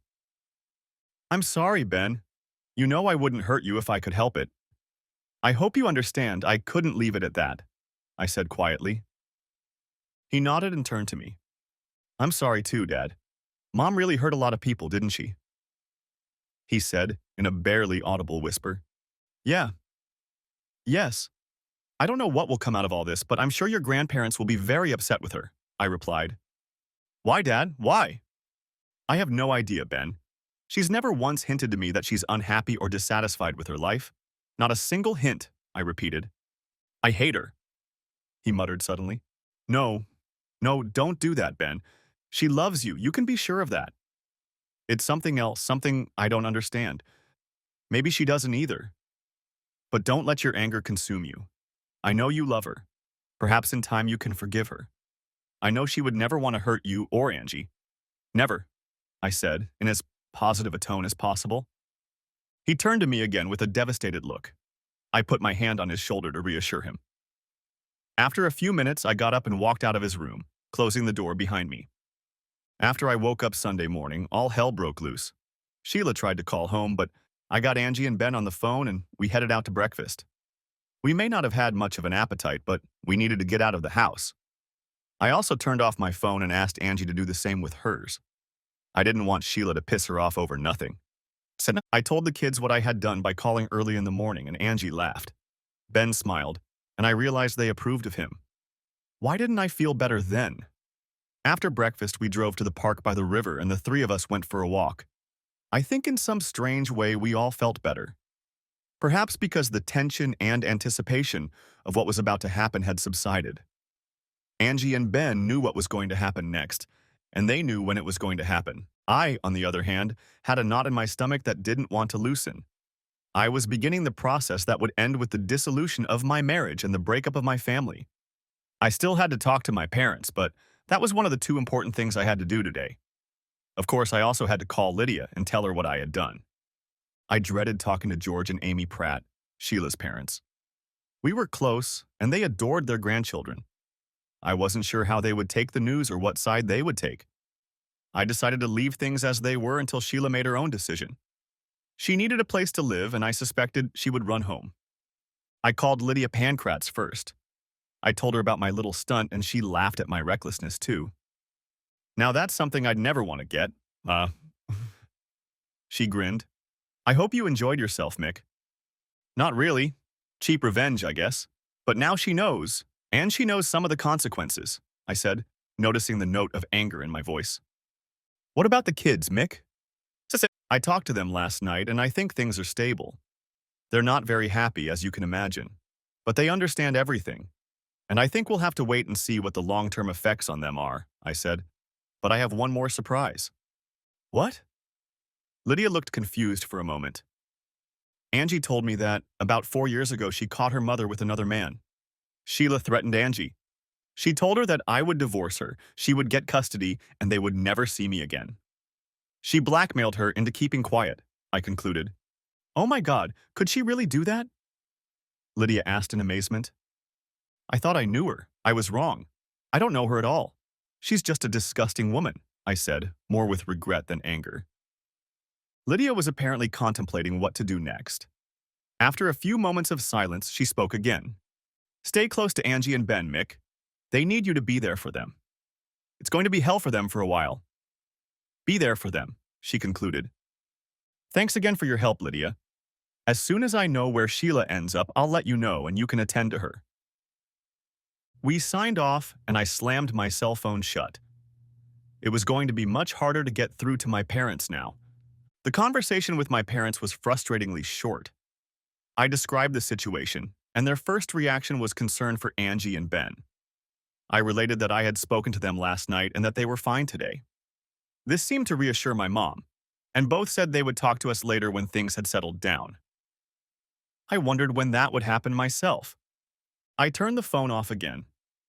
"I'm sorry, Ben. You know I wouldn't hurt you if I could help it. I hope you understand I couldn't leave it at that," I said quietly. He nodded and turned to me. "I'm sorry too, Dad. Mom really hurt a lot of people, didn't she?" He said in a barely audible whisper. "Yeah. Yes. I don't know what will come out of all this, but I'm sure your grandparents will be very upset with her," I replied. "Why, Dad? Why?" "I have no idea, Ben. She's never once hinted to me that she's unhappy or dissatisfied with her life. Not a single hint," I repeated. "I hate her," he muttered suddenly. "No, no, don't do that, Ben. She loves you. You can be sure of that. It's something else, something I don't understand. Maybe she doesn't either. But don't let your anger consume you. I know you love her. Perhaps in time you can forgive her. I know she would never want to hurt you or Angie. Never," I said, in as positive a tone as possible. He turned to me again with a devastated look. I put my hand on his shoulder to reassure him. After a few minutes, I got up and walked out of his room, closing the door behind me. After I woke up Sunday morning, all hell broke loose. Sheila tried to call home, but I got Angie and Ben on the phone and we headed out to breakfast. We may not have had much of an appetite, but we needed to get out of the house. I also turned off my phone and asked Angie to do the same with hers. I didn't want Sheila to piss her off over nothing. So I told the kids what I had done by calling early in the morning, and Angie laughed. Ben smiled, and I realized they approved of him. Why didn't I feel better then? After breakfast, we drove to the park by the river, and the three of us went for a walk. I think in some strange way we all felt better. Perhaps because the tension and anticipation of what was about to happen had subsided. Angie and Ben knew what was going to happen next, and they knew when it was going to happen. I, on the other hand, had a knot in my stomach that didn't want to loosen. I was beginning the process that would end with the dissolution of my marriage and the breakup of my family. I still had to talk to my parents, but that was one of the two important things I had to do today. Of course, I also had to call Lydia and tell her what I had done. I dreaded talking to George and Amy Pratt, Sheila's parents. We were close, and they adored their grandchildren. I wasn't sure how they would take the news or what side they would take. I decided to leave things as they were until Sheila made her own decision. She needed a place to live, and I suspected she would run home. I called Lydia Pancratz first. I told her about my little stunt, and she laughed at my recklessness, too. "Now that's something I'd never want to get. She grinned. "I hope you enjoyed yourself, Mick." "Not really. Cheap revenge, I guess. But now she knows, and she knows some of the consequences," I said, noticing the note of anger in my voice. "What about the kids, Mick?" "I talked to them last night, and I think things are stable. They're not very happy, as you can imagine. But they understand everything. And I think we'll have to wait and see what the long-term effects on them are," I said. "But I have one more surprise." "What?" Lydia looked confused for a moment. "Angie told me that, about 4 years ago, she caught her mother with another man. Sheila threatened Angie. She told her that I would divorce her, she would get custody, and they would never see me again. She blackmailed her into keeping quiet," I concluded. "Oh my God, could she really do that?" Lydia asked in amazement. "I thought I knew her. I was wrong. I don't know her at all. She's just a disgusting woman," I said, more with regret than anger. Lydia was apparently contemplating what to do next. After a few moments of silence, she spoke again. "Stay close to Angie and Ben, Mick. They need you to be there for them. It's going to be hell for them for a while. Be there for them," she concluded. "Thanks again for your help, Lydia. As soon as I know where Sheila ends up, I'll let you know and you can attend to her." We signed off, and I slammed my cell phone shut. It was going to be much harder to get through to my parents now. The conversation with my parents was frustratingly short. I described the situation, and their first reaction was concern for Angie and Ben. I related that I had spoken to them last night and that they were fine today. This seemed to reassure my mom, and both said they would talk to us later when things had settled down. I wondered when that would happen myself. I turned the phone off again.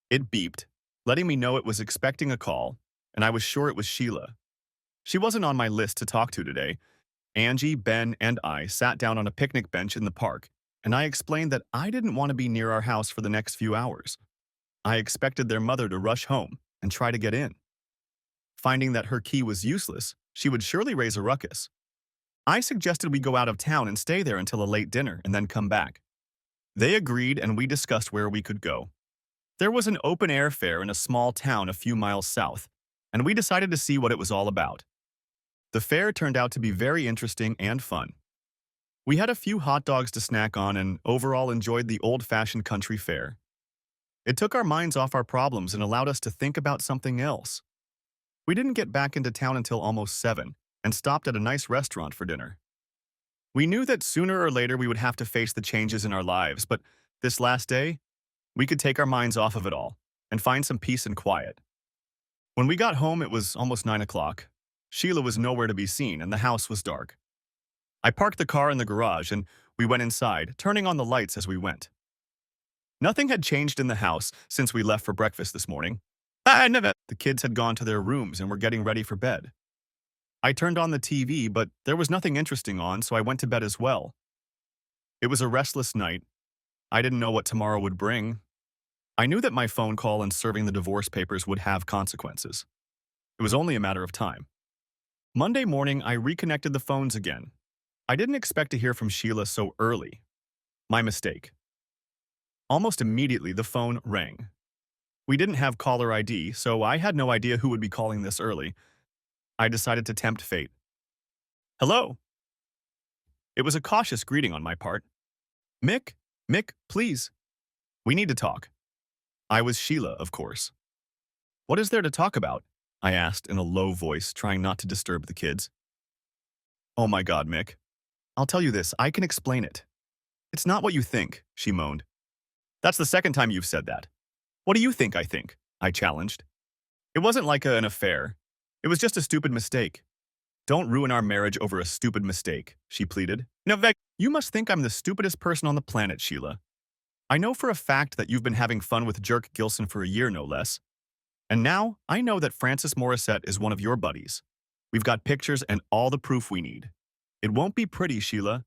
It beeped, letting me know it was expecting a call, and I was sure it was Sheila. She wasn't on my list to talk to today. Angie, Ben, and I sat down on a picnic bench in the park, and I explained that I didn't want to be near our house for the next few hours. I expected their mother to rush home and try to get in. Finding that her key was useless, she would surely raise a ruckus. I suggested we go out of town and stay there until a late dinner and then come back. They agreed, and we discussed where we could go. There was an open-air fair in a small town a few miles south, and we decided to see what it was all about. The fair turned out to be very interesting and fun. We had a few hot dogs to snack on and overall enjoyed the old-fashioned country fair. It took our minds off our problems and allowed us to think about something else. We didn't get back into town until almost 7 and stopped at a nice restaurant for dinner. We knew that sooner or later we would have to face the changes in our lives, but this last day, we could take our minds off of it all and find some peace and quiet. When we got home, it was almost 9 o'clock. Sheila was nowhere to be seen and the house was dark. I parked the car in the garage and we went inside, turning on the lights as we went. Nothing had changed in the house since we left for breakfast this morning. The kids had gone to their rooms and were getting ready for bed. I turned on the TV, but there was nothing interesting on, so I went to bed as well. It was a restless night. I didn't know what tomorrow would bring. I knew that my phone call and serving the divorce papers would have consequences. It was only a matter of time. Monday morning, I reconnected the phones again. I didn't expect to hear from Sheila so early. My mistake. Almost immediately, the phone rang. We didn't have caller ID, so I had no idea who would be calling this early. I decided to tempt fate. Hello. It was a cautious greeting on my part. Mick, please. We need to talk. I was Sheila, of course. What is there to talk about? I asked in a low voice, trying not to disturb the kids. Oh my God, Mick. I'll tell you this, I can explain it. It's not what you think, she moaned. That's the second time you've said that. What do you think I think? I challenged. It wasn't like an affair. It was just a stupid mistake. Don't ruin our marriage over a stupid mistake, she pleaded. You must think I'm the stupidest person on the planet, Sheila. I know for a fact that you've been having fun with Jerk Gilson for a year, no less. And now, I know that Francis Morissette is one of your buddies. We've got pictures and all the proof we need. It won't be pretty, Sheila,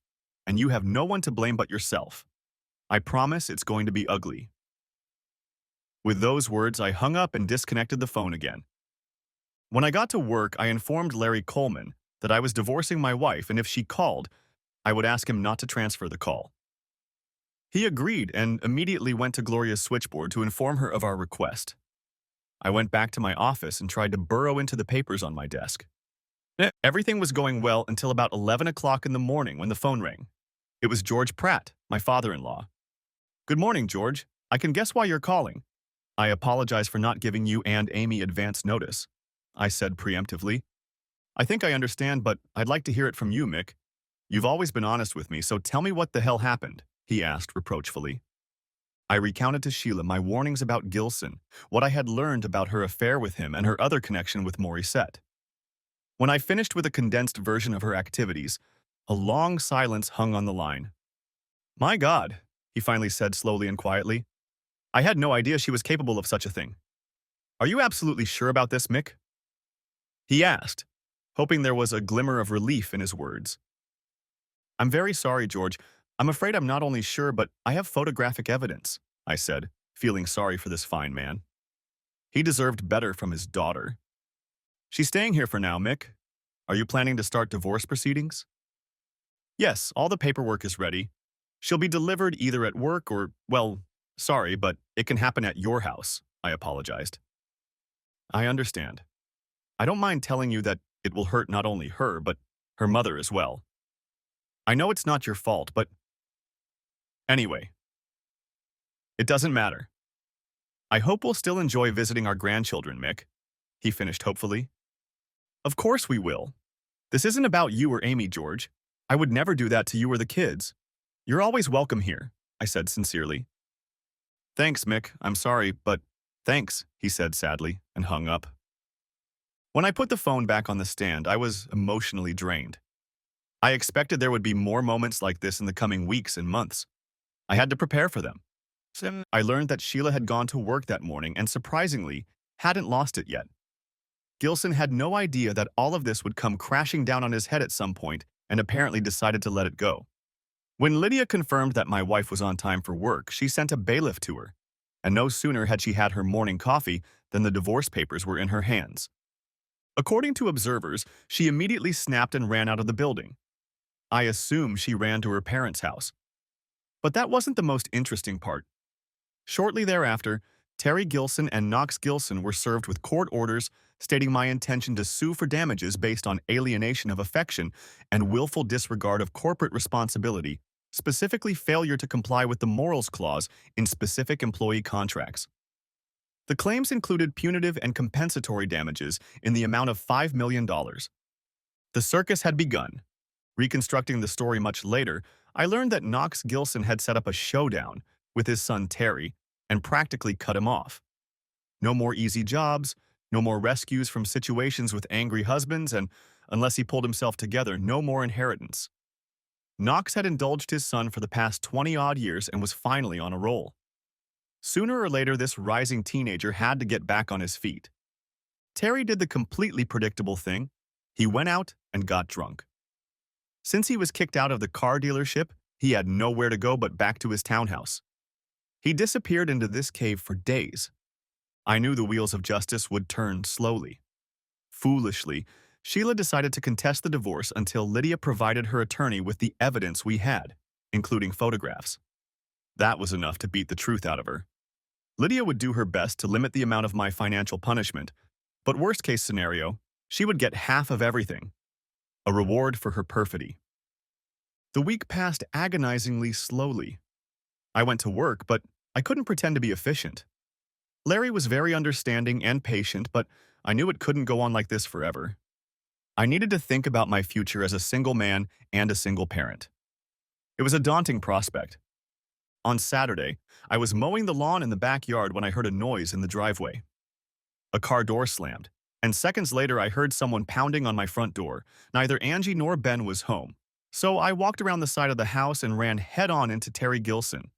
and you have no one to blame but yourself. I promise it's going to be ugly. With those words, I hung up and disconnected the phone again. When I got to work, I informed Larry Coleman that I was divorcing my wife, and if she called, I would ask him not to transfer the call. He agreed and immediately went to Gloria's switchboard to inform her of our request. I went back to my office and tried to burrow into the papers on my desk. Everything was going well until about 11 o'clock in the morning when the phone rang. It was George Pratt, my father-in-law. Good morning, George. I can guess why you're calling. I apologize for not giving you and Amy advance notice, I said preemptively. I think I understand, but I'd like to hear it from you, Mick. You've always been honest with me, so tell me what the hell happened, he asked reproachfully. I recounted to Sheila my warnings about Gilson, what I had learned about her affair with him and her other connection with Morissette. When I finished with a condensed version of her activities, a long silence hung on the line. My God, he finally said slowly and quietly. I had no idea she was capable of such a thing. Are you absolutely sure about this, Mick? He asked, hoping there was a glimmer of relief in his words. I'm very sorry, George. I'm afraid I'm not only sure, but I have photographic evidence, I said, feeling sorry for this fine man. He deserved better from his daughter. She's staying here for now, Mick. Are you planning to start divorce proceedings? Yes, all the paperwork is ready. She'll be delivered either at work or, well, sorry, but it can happen at your house, I apologized. I understand. I don't mind telling you that it will hurt not only her, but her mother as well. I know it's not your fault, but anyway, it doesn't matter. I hope we'll still enjoy visiting our grandchildren, Mick, he finished hopefully. Of course we will. This isn't about you or Amy, George. I would never do that to you or the kids. You're always welcome here, I said sincerely. Thanks, Mick. I'm sorry, but thanks, he said sadly, and hung up. When I put the phone back on the stand, I was emotionally drained. I expected there would be more moments like this in the coming weeks and months. I had to prepare for them. I learned that Sheila had gone to work that morning and surprisingly hadn't lost it yet. Gilson had no idea that all of this would come crashing down on his head at some point and apparently decided to let it go. When Lydia confirmed that my wife was on time for work, she sent a bailiff to her, and no sooner had she had her morning coffee than the divorce papers were in her hands. According to observers, she immediately snapped and ran out of the building. I assume she ran to her parents' house. But that wasn't the most interesting part. Shortly thereafter, Terry Gilson and Knox Gilson were served with court orders stating my intention to sue for damages based on alienation of affection and willful disregard of corporate responsibility, specifically failure to comply with the morals clause in specific employee contracts. The claims included punitive and compensatory damages in the amount of $5 million. The circus had begun. Reconstructing the story much later, I learned that Knox Gilson had set up a showdown with his son Terry and practically cut him off. No more easy jobs, no more rescues from situations with angry husbands, and, unless he pulled himself together, no more inheritance. Knox had indulged his son for the past 20-odd years and was finally on a roll. Sooner or later, this rising teenager had to get back on his feet. Terry did the completely predictable thing. He went out and got drunk. Since he was kicked out of the car dealership, he had nowhere to go but back to his townhouse. He disappeared into this cave for days. I knew the wheels of justice would turn slowly. Foolishly, Sheila decided to contest the divorce until Lydia provided her attorney with the evidence we had, including photographs. That was enough to beat the truth out of her. Lydia would do her best to limit the amount of my financial punishment, but worst-case scenario, she would get half of everything, a reward for her perfidy. The week passed agonizingly slowly. I went to work, but I couldn't pretend to be efficient. Larry was very understanding and patient, but I knew it couldn't go on like this forever. I needed to think about my future as a single man and a single parent. It was a daunting prospect. On Saturday, I was mowing the lawn in the backyard when I heard a noise in the driveway. A car door slammed, and seconds later I heard someone pounding on my front door. Neither Angie nor Ben was home, so I walked around the side of the house and ran head-on into Terry Gilson.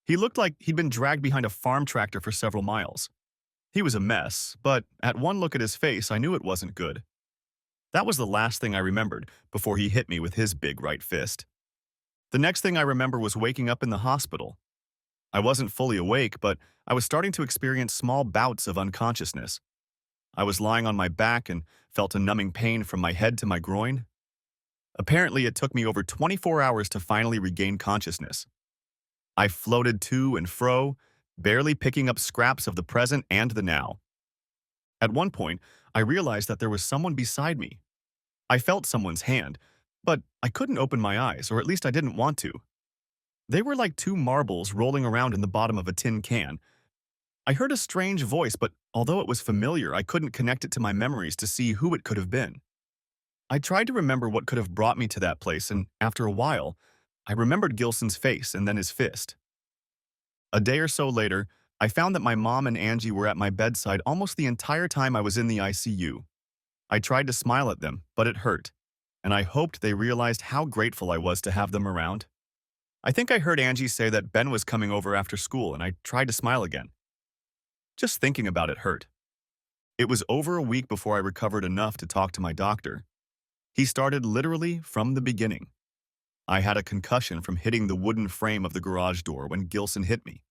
He looked like he'd been dragged behind a farm tractor for several miles. He was a mess, but at one look at his face, I knew it wasn't good. That was the last thing I remembered before he hit me with his big right fist. The next thing I remember was waking up in the hospital. I wasn't fully awake, but I was starting to experience small bouts of unconsciousness. I was lying on my back and felt a numbing pain from my head to my groin. Apparently, it took me over 24 hours to finally regain consciousness. I floated to and fro, barely picking up scraps of the present and the now. At one point, I realized that there was someone beside me. I felt someone's hand, but I couldn't open my eyes, or at least I didn't want to. They were like two marbles rolling around in the bottom of a tin can. I heard a strange voice, but although it was familiar, I couldn't connect it to my memories to see who it could have been. I tried to remember what could have brought me to that place, and after a while, I remembered Gilson's face and then his fist. A day or so later, I found that my mom and Angie were at my bedside almost the entire time I was in the ICU. I tried to smile at them, but it hurt, and I hoped they realized how grateful I was to have them around. I think I heard Angie say that Ben was coming over after school, and I tried to smile again. Just thinking about it hurt. It was over a week before I recovered enough to talk to my doctor. He started literally from the beginning. I had a concussion from hitting the wooden frame of the garage door when Gilson hit me.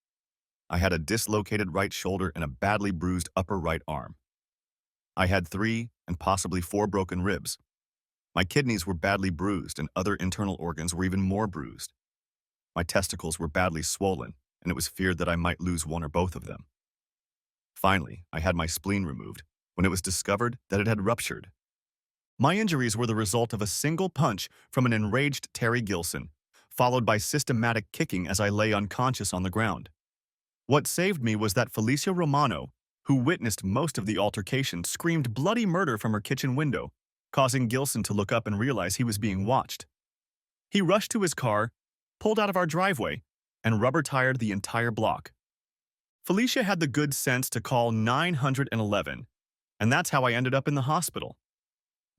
I had a dislocated right shoulder and a badly bruised upper right arm. I had 3 and possibly 4 broken ribs. My kidneys were badly bruised and other internal organs were even more bruised. My testicles were badly swollen, and it was feared that I might lose one or both of them. Finally, I had my spleen removed when it was discovered that it had ruptured. My injuries were the result of a single punch from an enraged Terry Gilson, followed by systematic kicking as I lay unconscious on the ground. What saved me was that Felicia Romano, who witnessed most of the altercation, screamed bloody murder from her kitchen window, causing Gilson to look up and realize he was being watched. He rushed to his car, pulled out of our driveway, and rubber-tired the entire block. Felicia had the good sense to call 911, and that's how I ended up in the hospital.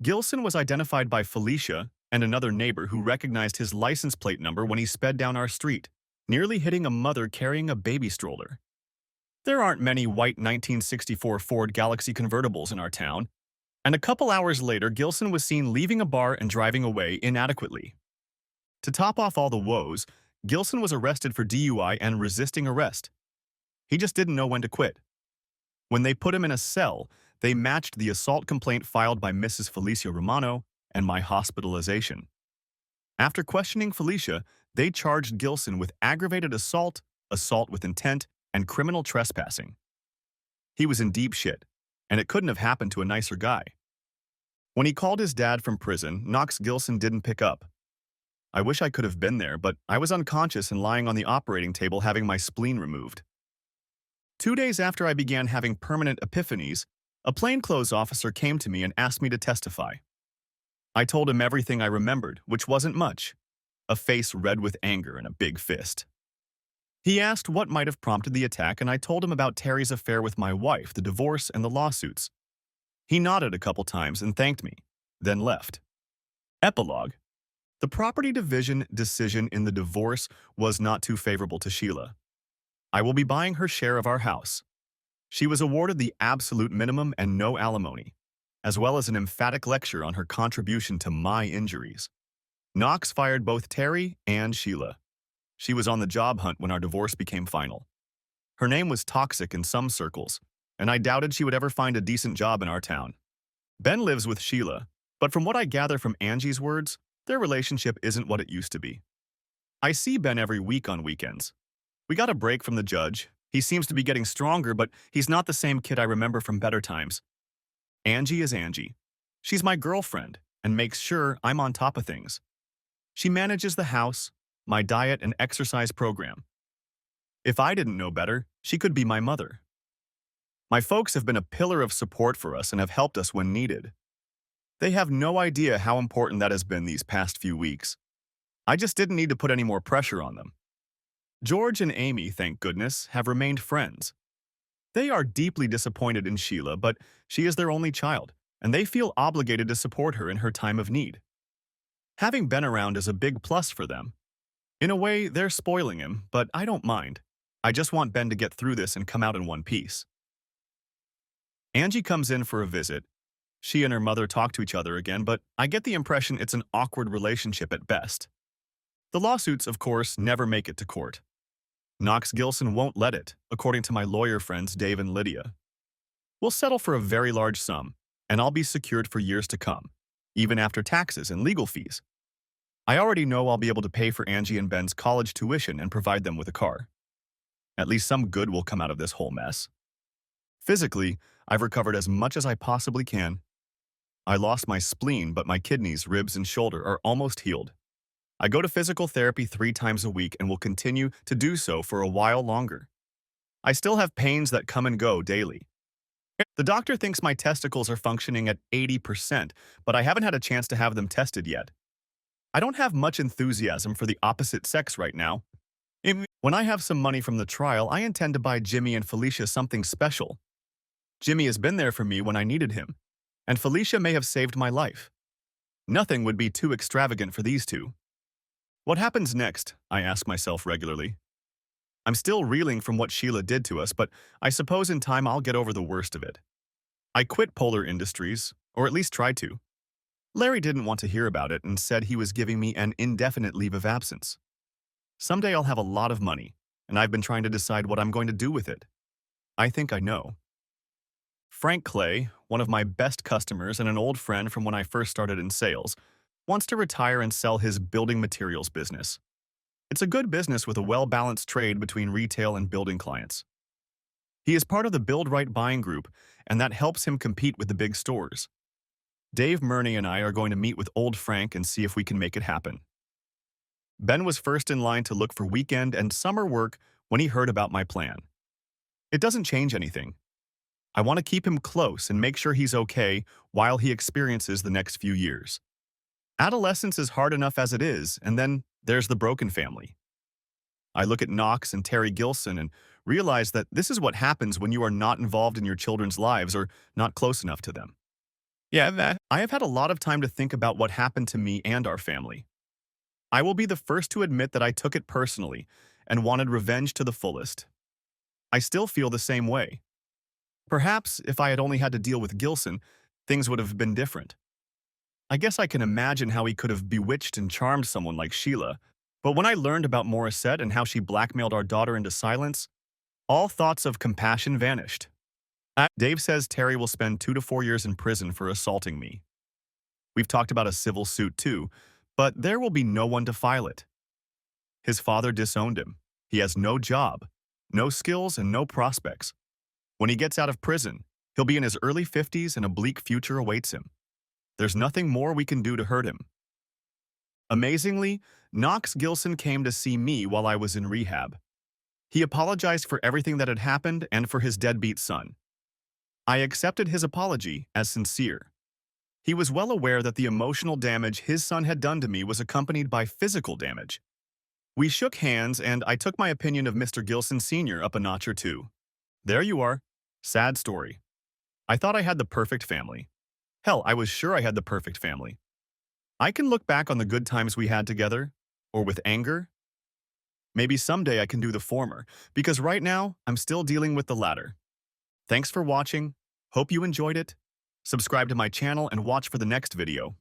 Gilson was identified by Felicia and another neighbor who recognized his license plate number when he sped down our street, nearly hitting a mother carrying a baby stroller. There aren't many white 1964 Ford Galaxy convertibles in our town, And a couple hours later, Gilson was seen leaving a bar and driving away inadequately. To top off all the woes, Gilson was arrested for DUI and resisting arrest. He just didn't know when to quit. When they put him in a cell, they matched the assault complaint filed by Mrs. Felicia Romano and my hospitalization. After questioning Felicia, they charged Gilson with aggravated assault, assault with intent, and criminal trespassing. He was in deep shit, and it couldn't have happened to a nicer guy. When he called his dad from prison, Knox Gilson didn't pick up. I wish I could have been there, but I was unconscious and lying on the operating table having my spleen removed. 2 days after I began having permanent epiphanies, a plainclothes officer came to me and asked me to testify. I told him everything I remembered, which wasn't much. A face red with anger and a big fist. He asked what might have prompted the attack, and I told him about Terry's affair with my wife, the divorce, and the lawsuits. He nodded a couple times and thanked me, then left. Epilogue. The property division decision in the divorce was not too favorable to Sheila. I will be buying her share of our house. She was awarded the absolute minimum and no alimony, as well as an emphatic lecture on her contribution to my injuries. Knox fired both Terry and Sheila. She was on the job hunt when our divorce became final. Her name was toxic in some circles, and I doubted she would ever find a decent job in our town. Ben lives with Sheila, but from what I gather from Angie's words, their relationship isn't what it used to be. I see Ben every week on weekends. We got a break from the judge. He seems to be getting stronger, but he's not the same kid I remember from better times. Angie is Angie. She's my girlfriend and makes sure I'm on top of things. She manages the house, my diet and exercise program. If I didn't know better, she could be my mother. My folks have been a pillar of support for us and have helped us when needed. They have no idea how important that has been these past few weeks. I just didn't need to put any more pressure on them. George and Amy, thank goodness, have remained friends. They are deeply disappointed in Sheila, but she is their only child, and they feel obligated to support her in her time of need. Having Ben around is a big plus for them. In a way, they're spoiling him, but I don't mind. I just want Ben to get through this and come out in one piece. Angie comes in for a visit. She and her mother talk to each other again, but I get the impression it's an awkward relationship at best. The lawsuits, of course, never make it to court. Knox Gilson won't let it, according to my lawyer friends Dave and Lydia. We'll settle for a very large sum, and I'll be secured for years to come, even after taxes and legal fees. I already know I'll be able to pay for Angie and Ben's college tuition and provide them with a car. At least some good will come out of this whole mess. Physically, I've recovered as much as I possibly can. I lost my spleen, but my kidneys, ribs, and shoulder are almost healed. I go to physical therapy 3 times a week and will continue to do so for a while longer. I still have pains that come and go daily. The doctor thinks my testicles are functioning at 80%, but I haven't had a chance to have them tested yet. I don't have much enthusiasm for the opposite sex right now. When I have some money from the trial, I intend to buy Jimmy and Felicia something special. Jimmy has been there for me when I needed him, and Felicia may have saved my life. Nothing would be too extravagant for these two. What happens next? I ask myself regularly. I'm still reeling from what Sheila did to us, but I suppose in time I'll get over the worst of it. I quit Polar Industries, or at least tried to. Larry didn't want to hear about it and said he was giving me an indefinite leave of absence. Someday I'll have a lot of money, and I've been trying to decide what I'm going to do with it. I think I know. Frank Clay, one of my best customers and an old friend from when I first started in sales, wants to retire and sell his building materials business. It's a good business with a well-balanced trade between retail and building clients. He is part of the Build Right buying group, and that helps him compete with the big stores. Dave Murney and I are going to meet with old Frank and see if we can make it happen. Ben was first in line to look for weekend and summer work when he heard about my plan. It doesn't change anything. I want to keep him close and make sure he's okay while he experiences the next few years. Adolescence is hard enough as it is, and then there's the broken family. I look at Knox and Terry Gilson and realize that this is what happens when you are not involved in your children's lives or not close enough to them. I have had a lot of time to think about what happened to me and our family. I will be the first to admit that I took it personally and wanted revenge to the fullest. I still feel the same way. Perhaps if I had only had to deal with Gilson, things would have been different. I guess I can imagine how he could have bewitched and charmed someone like Sheila, but when I learned about Morissette and how she blackmailed our daughter into silence, all thoughts of compassion vanished. Dave says Terry will spend 2 to 4 years in prison for assaulting me. We've talked about a civil suit too, but there will be no one to file it. His father disowned him. He has no job, no skills, and no prospects. When he gets out of prison, he'll be in his early 50s and a bleak future awaits him. There's nothing more we can do to hurt him. Amazingly, Knox Gilson came to see me while I was in rehab. He apologized for everything that had happened and for his deadbeat son. I accepted his apology as sincere. He was well aware that the emotional damage his son had done to me was accompanied by physical damage. We shook hands and I took my opinion of Mr. Gilson Sr. up a notch or two. There you are. Sad story. I thought I had the perfect family. Hell, I was sure I had the perfect family. I can look back on the good times we had together, or with anger. Maybe someday I can do the former, because right now I'm still dealing with the latter. Thanks for watching. Hope you enjoyed it. Subscribe to my channel and watch for the next video.